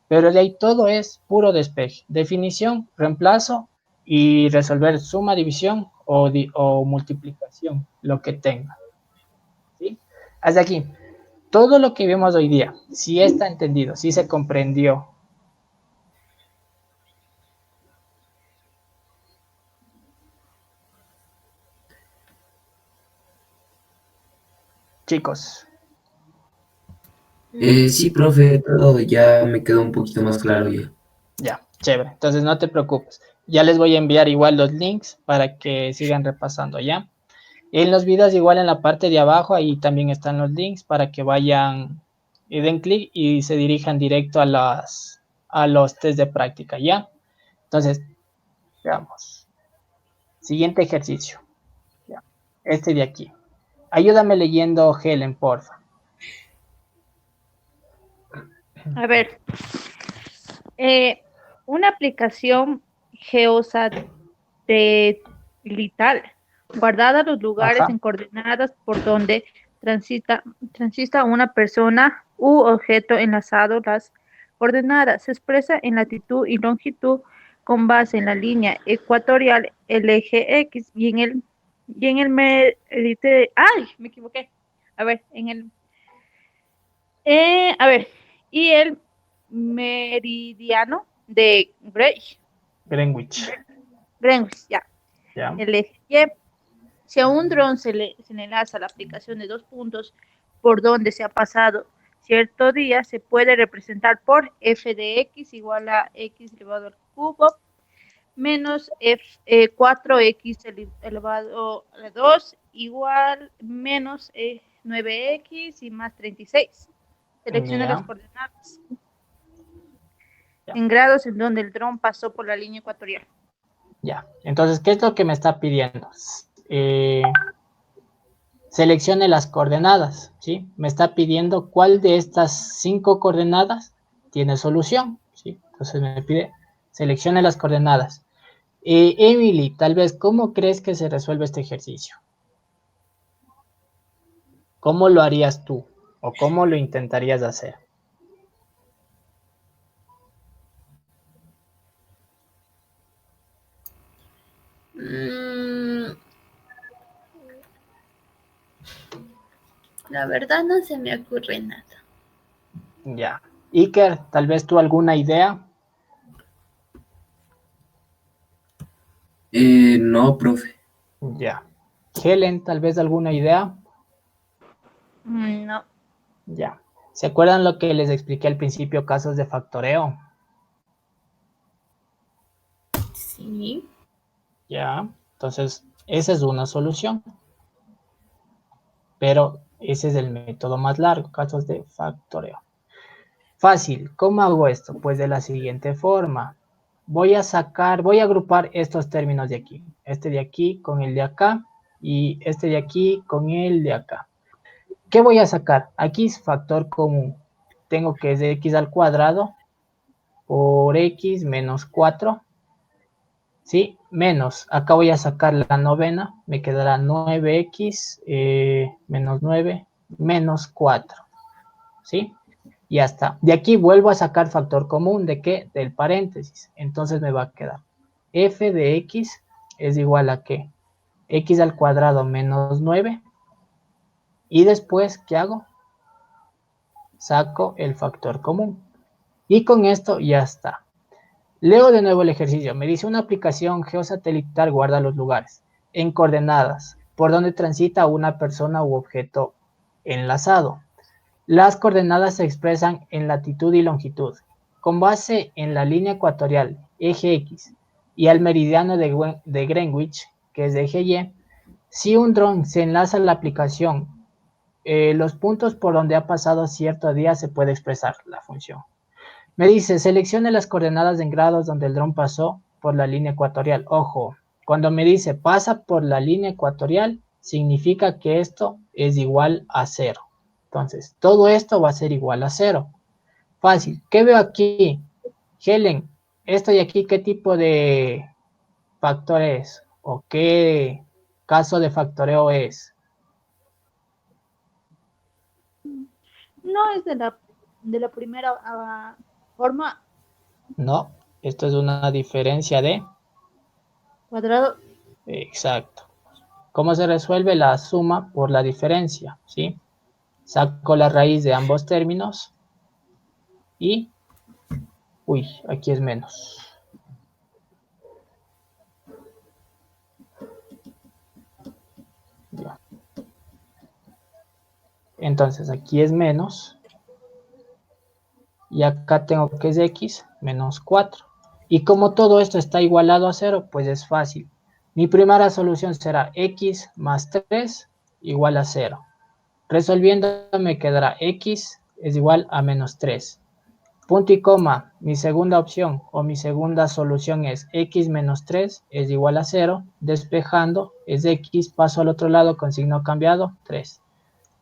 Pero de ahí todo es puro despeje. Definición, reemplazo y resolver suma, división o multiplicación, lo que tenga. ¿Sí? Hasta aquí. Todo lo que vimos hoy día, si está entendido, si se comprendió. Chicos. Sí, profe, todo ya me quedó un poquito más claro ya. Ya, chévere. Entonces no te preocupes. Ya les voy a enviar igual los links para que sigan repasando, ¿ya? En los videos igual en la parte de abajo, ahí también están los links para que vayan y den clic y se dirijan directo a los test de práctica, ¿ya? Entonces, veamos. Siguiente ejercicio. ¿Ya? Este de aquí. Ayúdame leyendo, Helen, porfa. A ver, una aplicación geosatelital guardada los lugares Ajá. en coordenadas por donde transita una persona u objeto enlazado. Las coordenadas se expresa en latitud y longitud con base en la línea ecuatorial, el eje X y en el meridiano. ¡Ay! Me equivoqué. A ver, y el meridiano de Greenwich. Greenwich, ya. ¿Ya? El eje Y. Si a un dron se le enlaza la aplicación de 2 puntos por donde se ha pasado cierto día, se puede representar por f de x igual a x elevado al cubo menos 4x elevado a 2 igual menos 9x y más 36. Selecciona Ya. las coordenadas en grados en donde el dron pasó por la línea ecuatorial. Ya. Entonces, ¿qué es lo que me está pidiendo? Seleccione las coordenadas, ¿sí? Me está pidiendo cuál de estas 5 coordenadas tiene solución, ¿sí? Entonces me pide, seleccione las coordenadas. Emily, tal vez, ¿cómo crees que se resuelve este ejercicio? ¿Cómo lo harías tú? ¿O cómo lo intentarías hacer? Mm, la verdad no se me ocurre nada. Ya. Iker, tal vez tú alguna idea. No, profe. Ya. Helen, tal vez alguna idea. No. Ya. ¿Se acuerdan lo que les expliqué al principio, casos de factoreo? Sí. Ya. Entonces, esa es una solución. Pero ese es el método más largo, casos de factoreo. Fácil, ¿cómo hago esto? Pues de la siguiente forma. Voy a agrupar estos términos de aquí. Este de aquí con el de acá y este de aquí con el de acá. ¿Qué voy a sacar? Aquí es factor común. Tengo que es de x al cuadrado por x menos 4. ¿Sí? Menos. Acá voy a sacar la novena. Me quedará 9x menos 9 menos 4. ¿Sí? Y ya está. De aquí vuelvo a sacar factor común. ¿De qué? Del paréntesis. Entonces me va a quedar f de x es igual a ¿qué? X al cuadrado menos 9. Y después, ¿qué hago? Saco el factor común. Y con esto ya está. Leo de nuevo el ejercicio. Me dice una aplicación geosatelital guarda los lugares en coordenadas por donde transita una persona u objeto enlazado. Las coordenadas se expresan en latitud y longitud. Con base en la línea ecuatorial, eje X, y al meridiano de Greenwich, que es de eje Y, si un dron se enlaza a la aplicación, los puntos por donde ha pasado cierto día se puede expresar la función. Me dice, seleccione las coordenadas en grados donde el dron pasó por la línea ecuatorial. Ojo, cuando me dice pasa por la línea ecuatorial, significa que esto es igual a 0. Entonces, todo esto va a ser igual a 0. Fácil. ¿Qué veo aquí? Helen, esto de aquí, ¿qué tipo de factor es? ¿O qué caso de factoreo es? No es de la primera forma No, esto es una diferencia de... cuadrado. Exacto. ¿Cómo se resuelve? La suma por la diferencia, ¿sí? Saco la raíz de ambos términos y... Uy, aquí es menos. Ya. Entonces aquí es menos. Y acá tengo que es x menos 4. Y como todo esto está igualado a 0, pues es fácil. Mi primera solución será x más 3 igual a 0. Resolviendo me quedará x es igual a menos 3. Punto y coma, mi segunda opción o mi segunda solución es x menos 3 es igual a 0. Despejando es x, paso al otro lado con signo cambiado, 3.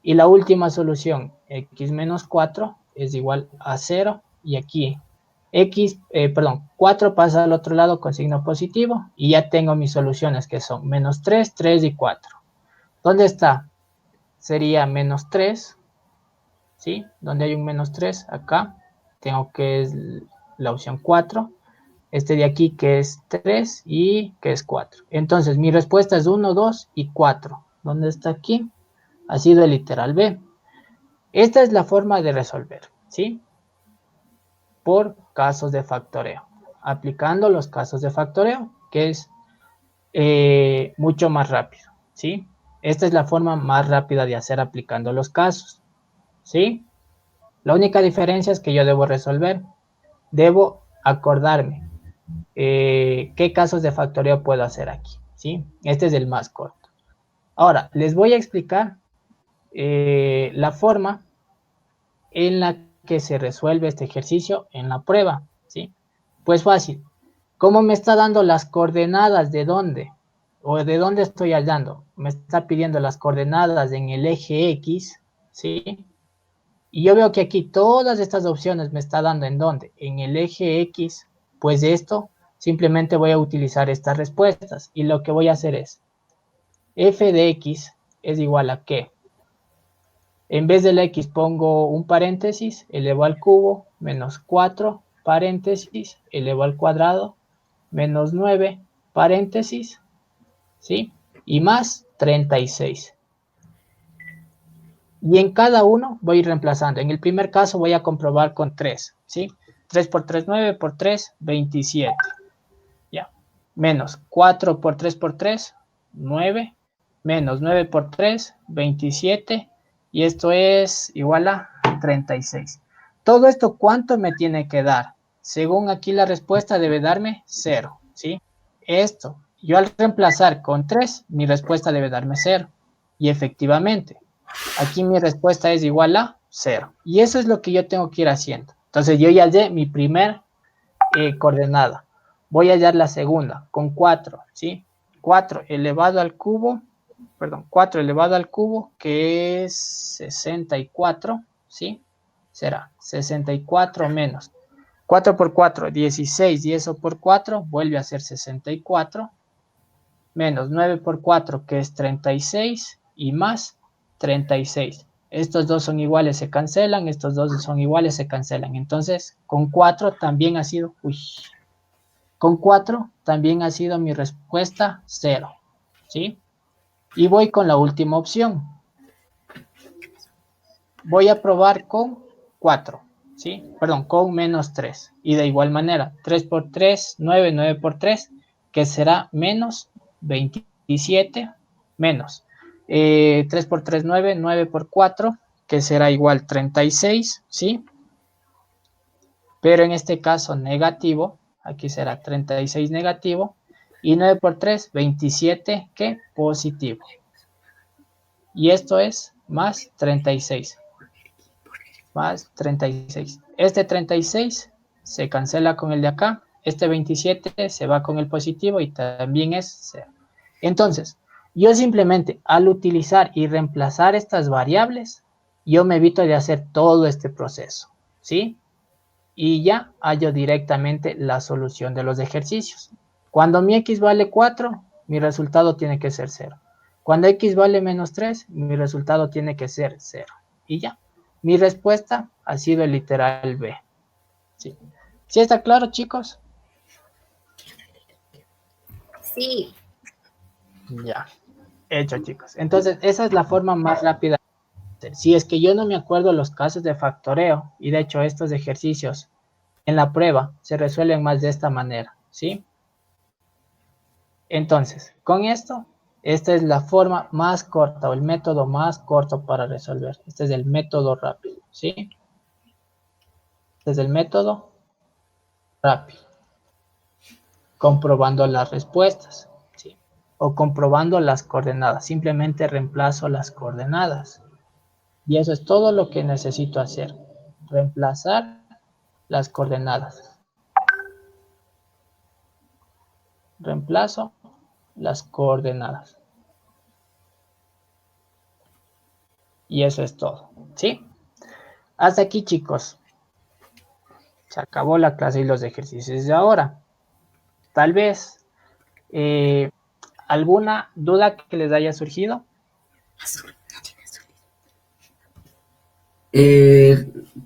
Y la última solución, x menos 4 es igual a 0. Y aquí, 4 pasa al otro lado con signo positivo. Y ya tengo mis soluciones que son menos 3, 3 y 4. ¿Dónde está? Sería menos 3, ¿sí? ¿Dónde hay un menos 3? Acá. Tengo que es la opción 4. Este de aquí que es 3 y que es 4. Entonces, mi respuesta es 1, 2 y 4. ¿Dónde está aquí? Ha sido el literal B. Esta es la forma de resolver, ¿sí? Por casos de factoreo. Aplicando los casos de factoreo, que es mucho más rápido, ¿sí? Esta es la forma más rápida de hacer aplicando los casos, ¿sí? La única diferencia es que yo debo resolver, debo acordarme qué casos de factoreo puedo hacer aquí, ¿sí? Este es el más corto. Ahora, les voy a explicar la forma en la que se resuelve este ejercicio en la prueba, ¿sí? Pues fácil. ¿Cómo me está dando las coordenadas de dónde? ¿O de dónde estoy hallando? Me está pidiendo las coordenadas en el eje X, ¿sí? Y yo veo que aquí todas estas opciones me está dando ¿en dónde? En el eje X, pues esto simplemente voy a utilizar estas respuestas y lo que voy a hacer es f de x es igual a que en vez de la x pongo un paréntesis, elevado al cubo, menos 4, paréntesis, elevado al cuadrado, menos 9, paréntesis, ¿sí? Y más 36. Y en cada uno voy a ir reemplazando. En el primer caso voy a comprobar con 3, ¿sí? 3 por 3, 9, por 3, 27. Ya. Menos 4 por 3 por 3, 9. Menos 9 por 3, 27. Y esto es igual a 36. Todo esto, ¿cuánto me tiene que dar? Según aquí la respuesta debe darme 0, ¿sí? Esto, yo al reemplazar con 3, mi respuesta debe darme 0. Y efectivamente, aquí mi respuesta es igual a 0. Y eso es lo que yo tengo que ir haciendo. Entonces yo ya hallé mi primer coordenada. Voy a hallar la segunda con 4, ¿sí? 4 elevado al cubo, perdón, 4 elevado al cubo, que es 64, ¿sí? Será 64 menos 4 por 4, 16, y eso por 4 vuelve a ser 64, menos 9 por 4, que es 36, y más 36. Estos dos son iguales, se cancelan, estos dos son iguales, se cancelan. Entonces, con 4 también ha sido, con 4 también ha sido mi respuesta 0, ¿sí? Y voy con la última opción. Voy a probar con 4, ¿sí? Perdón, con menos 3. Y de igual manera, 3 por 3, 9, 9 por 3, que será menos 27, menos 3 por 3, 9, 9 por 4, que será igual 36, ¿sí? Pero en este caso negativo, aquí será 36 negativo, y 9 por 3, 27, ¿qué? Positivo. Y esto es más 36. Más 36. Este 36 se cancela con el de acá. Este 27 se va con el positivo y también es 0. Entonces, yo simplemente al utilizar y reemplazar estas variables, yo me evito de hacer todo este proceso, ¿sí? Y ya hallo directamente la solución de los ejercicios. Cuando mi x vale 4, mi resultado tiene que ser 0. Cuando x vale menos 3, mi resultado tiene que ser 0. Y ya. Mi respuesta ha sido el literal B. ¿Sí? ¿Sí está claro, chicos? Sí. Ya. Hecho, chicos. Entonces, esa es la forma más rápida. Si es que yo no me acuerdo los casos de factoreo, y de hecho estos ejercicios en la prueba se resuelven más de esta manera, ¿sí? Entonces, con esto, esta es la forma más corta o el método más corto para resolver. Este es el método rápido, ¿sí? Este es el método rápido. Comprobando las respuestas, ¿sí? O comprobando las coordenadas. Simplemente reemplazo las coordenadas. Y eso es todo lo que necesito hacer. Reemplazar las coordenadas. Reemplazo las coordenadas. Y eso es todo, ¿sí? Hasta aquí, chicos. Se acabó la clase y los ejercicios de ahora. Tal vez alguna duda que les haya surgido.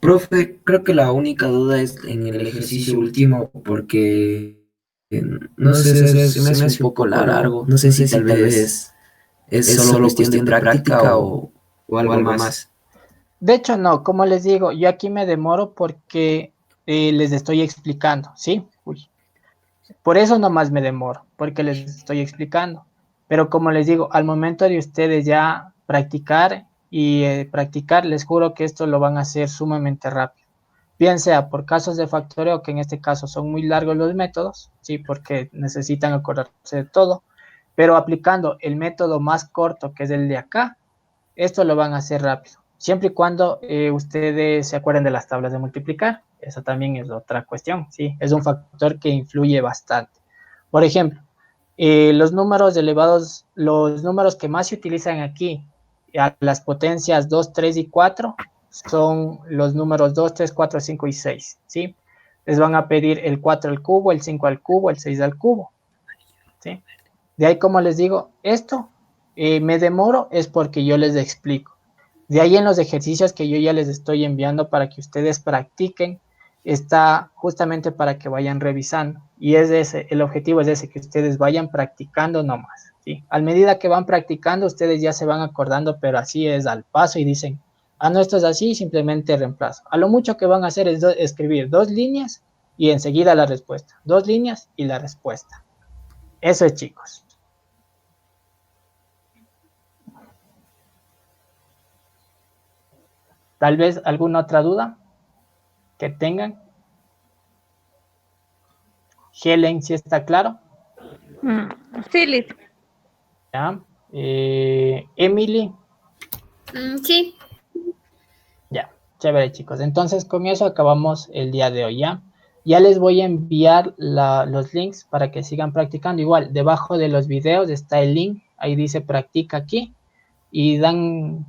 Profe, creo que la única duda es en el ejercicio último, porque no sé, se me hace un poco largo. No sé si tal vez es solo cuestión de práctica o algo más. De hecho, no, como les digo, yo aquí me demoro porque les estoy explicando, ¿sí? Por eso nomás me demoro, porque les estoy explicando. Pero como les digo, al momento de ustedes ya practicar y practicar, les juro que esto lo van a hacer sumamente rápido. Bien sea por casos de factoreo, que en este caso son muy largos los métodos, ¿sí? Porque necesitan acordarse de todo. Pero aplicando el método más corto, que es el de acá, esto lo van a hacer rápido. Siempre y cuando ustedes se acuerden de las tablas de multiplicar. Eso también es otra cuestión, ¿sí? Es un factor que influye bastante. Por ejemplo, los números elevados, los números que más se utilizan aquí, a las potencias 2, 3 y 4, son los números 2, 3, 4, 5 y 6, ¿sí? les van a pedir el 4 al cubo, el 5 al cubo, el 6 al cubo, ¿sí? De ahí, como les digo, esto me demoro es porque yo les explico. De ahí en los ejercicios que yo ya les estoy enviando para que ustedes practiquen, está justamente para que vayan revisando. Y es ese, el objetivo es ese, que ustedes vayan practicando nomás, ¿sí? A medida que van practicando, ustedes ya se van acordando, pero así es al paso y dicen, ah, no, esto es así, simplemente reemplazo. A lo mucho que van a hacer es escribir 2 líneas y enseguida la respuesta. 2 líneas y la respuesta. Eso es, chicos. Tal vez alguna otra duda que tengan. Helen, ¿sí está claro? Sí, Liz. ¿Ya? Emily. Sí. Ya, chévere, chicos. Entonces, con eso acabamos el día de hoy, ¿ya? Ya les voy a enviar los links para que sigan practicando. Igual, debajo de los videos está el link. Ahí dice practica aquí. Y dan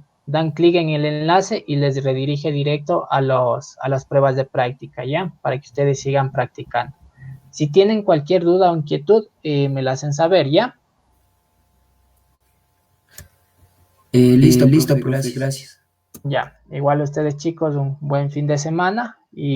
clic en el enlace y les redirige directo a las pruebas de práctica, ¿ya? Para que ustedes sigan practicando. Si tienen cualquier duda o inquietud, me la hacen saber, ¿ya? Listo, profe, gracias. Ya, igual ustedes, chicos, un buen fin de semana. Y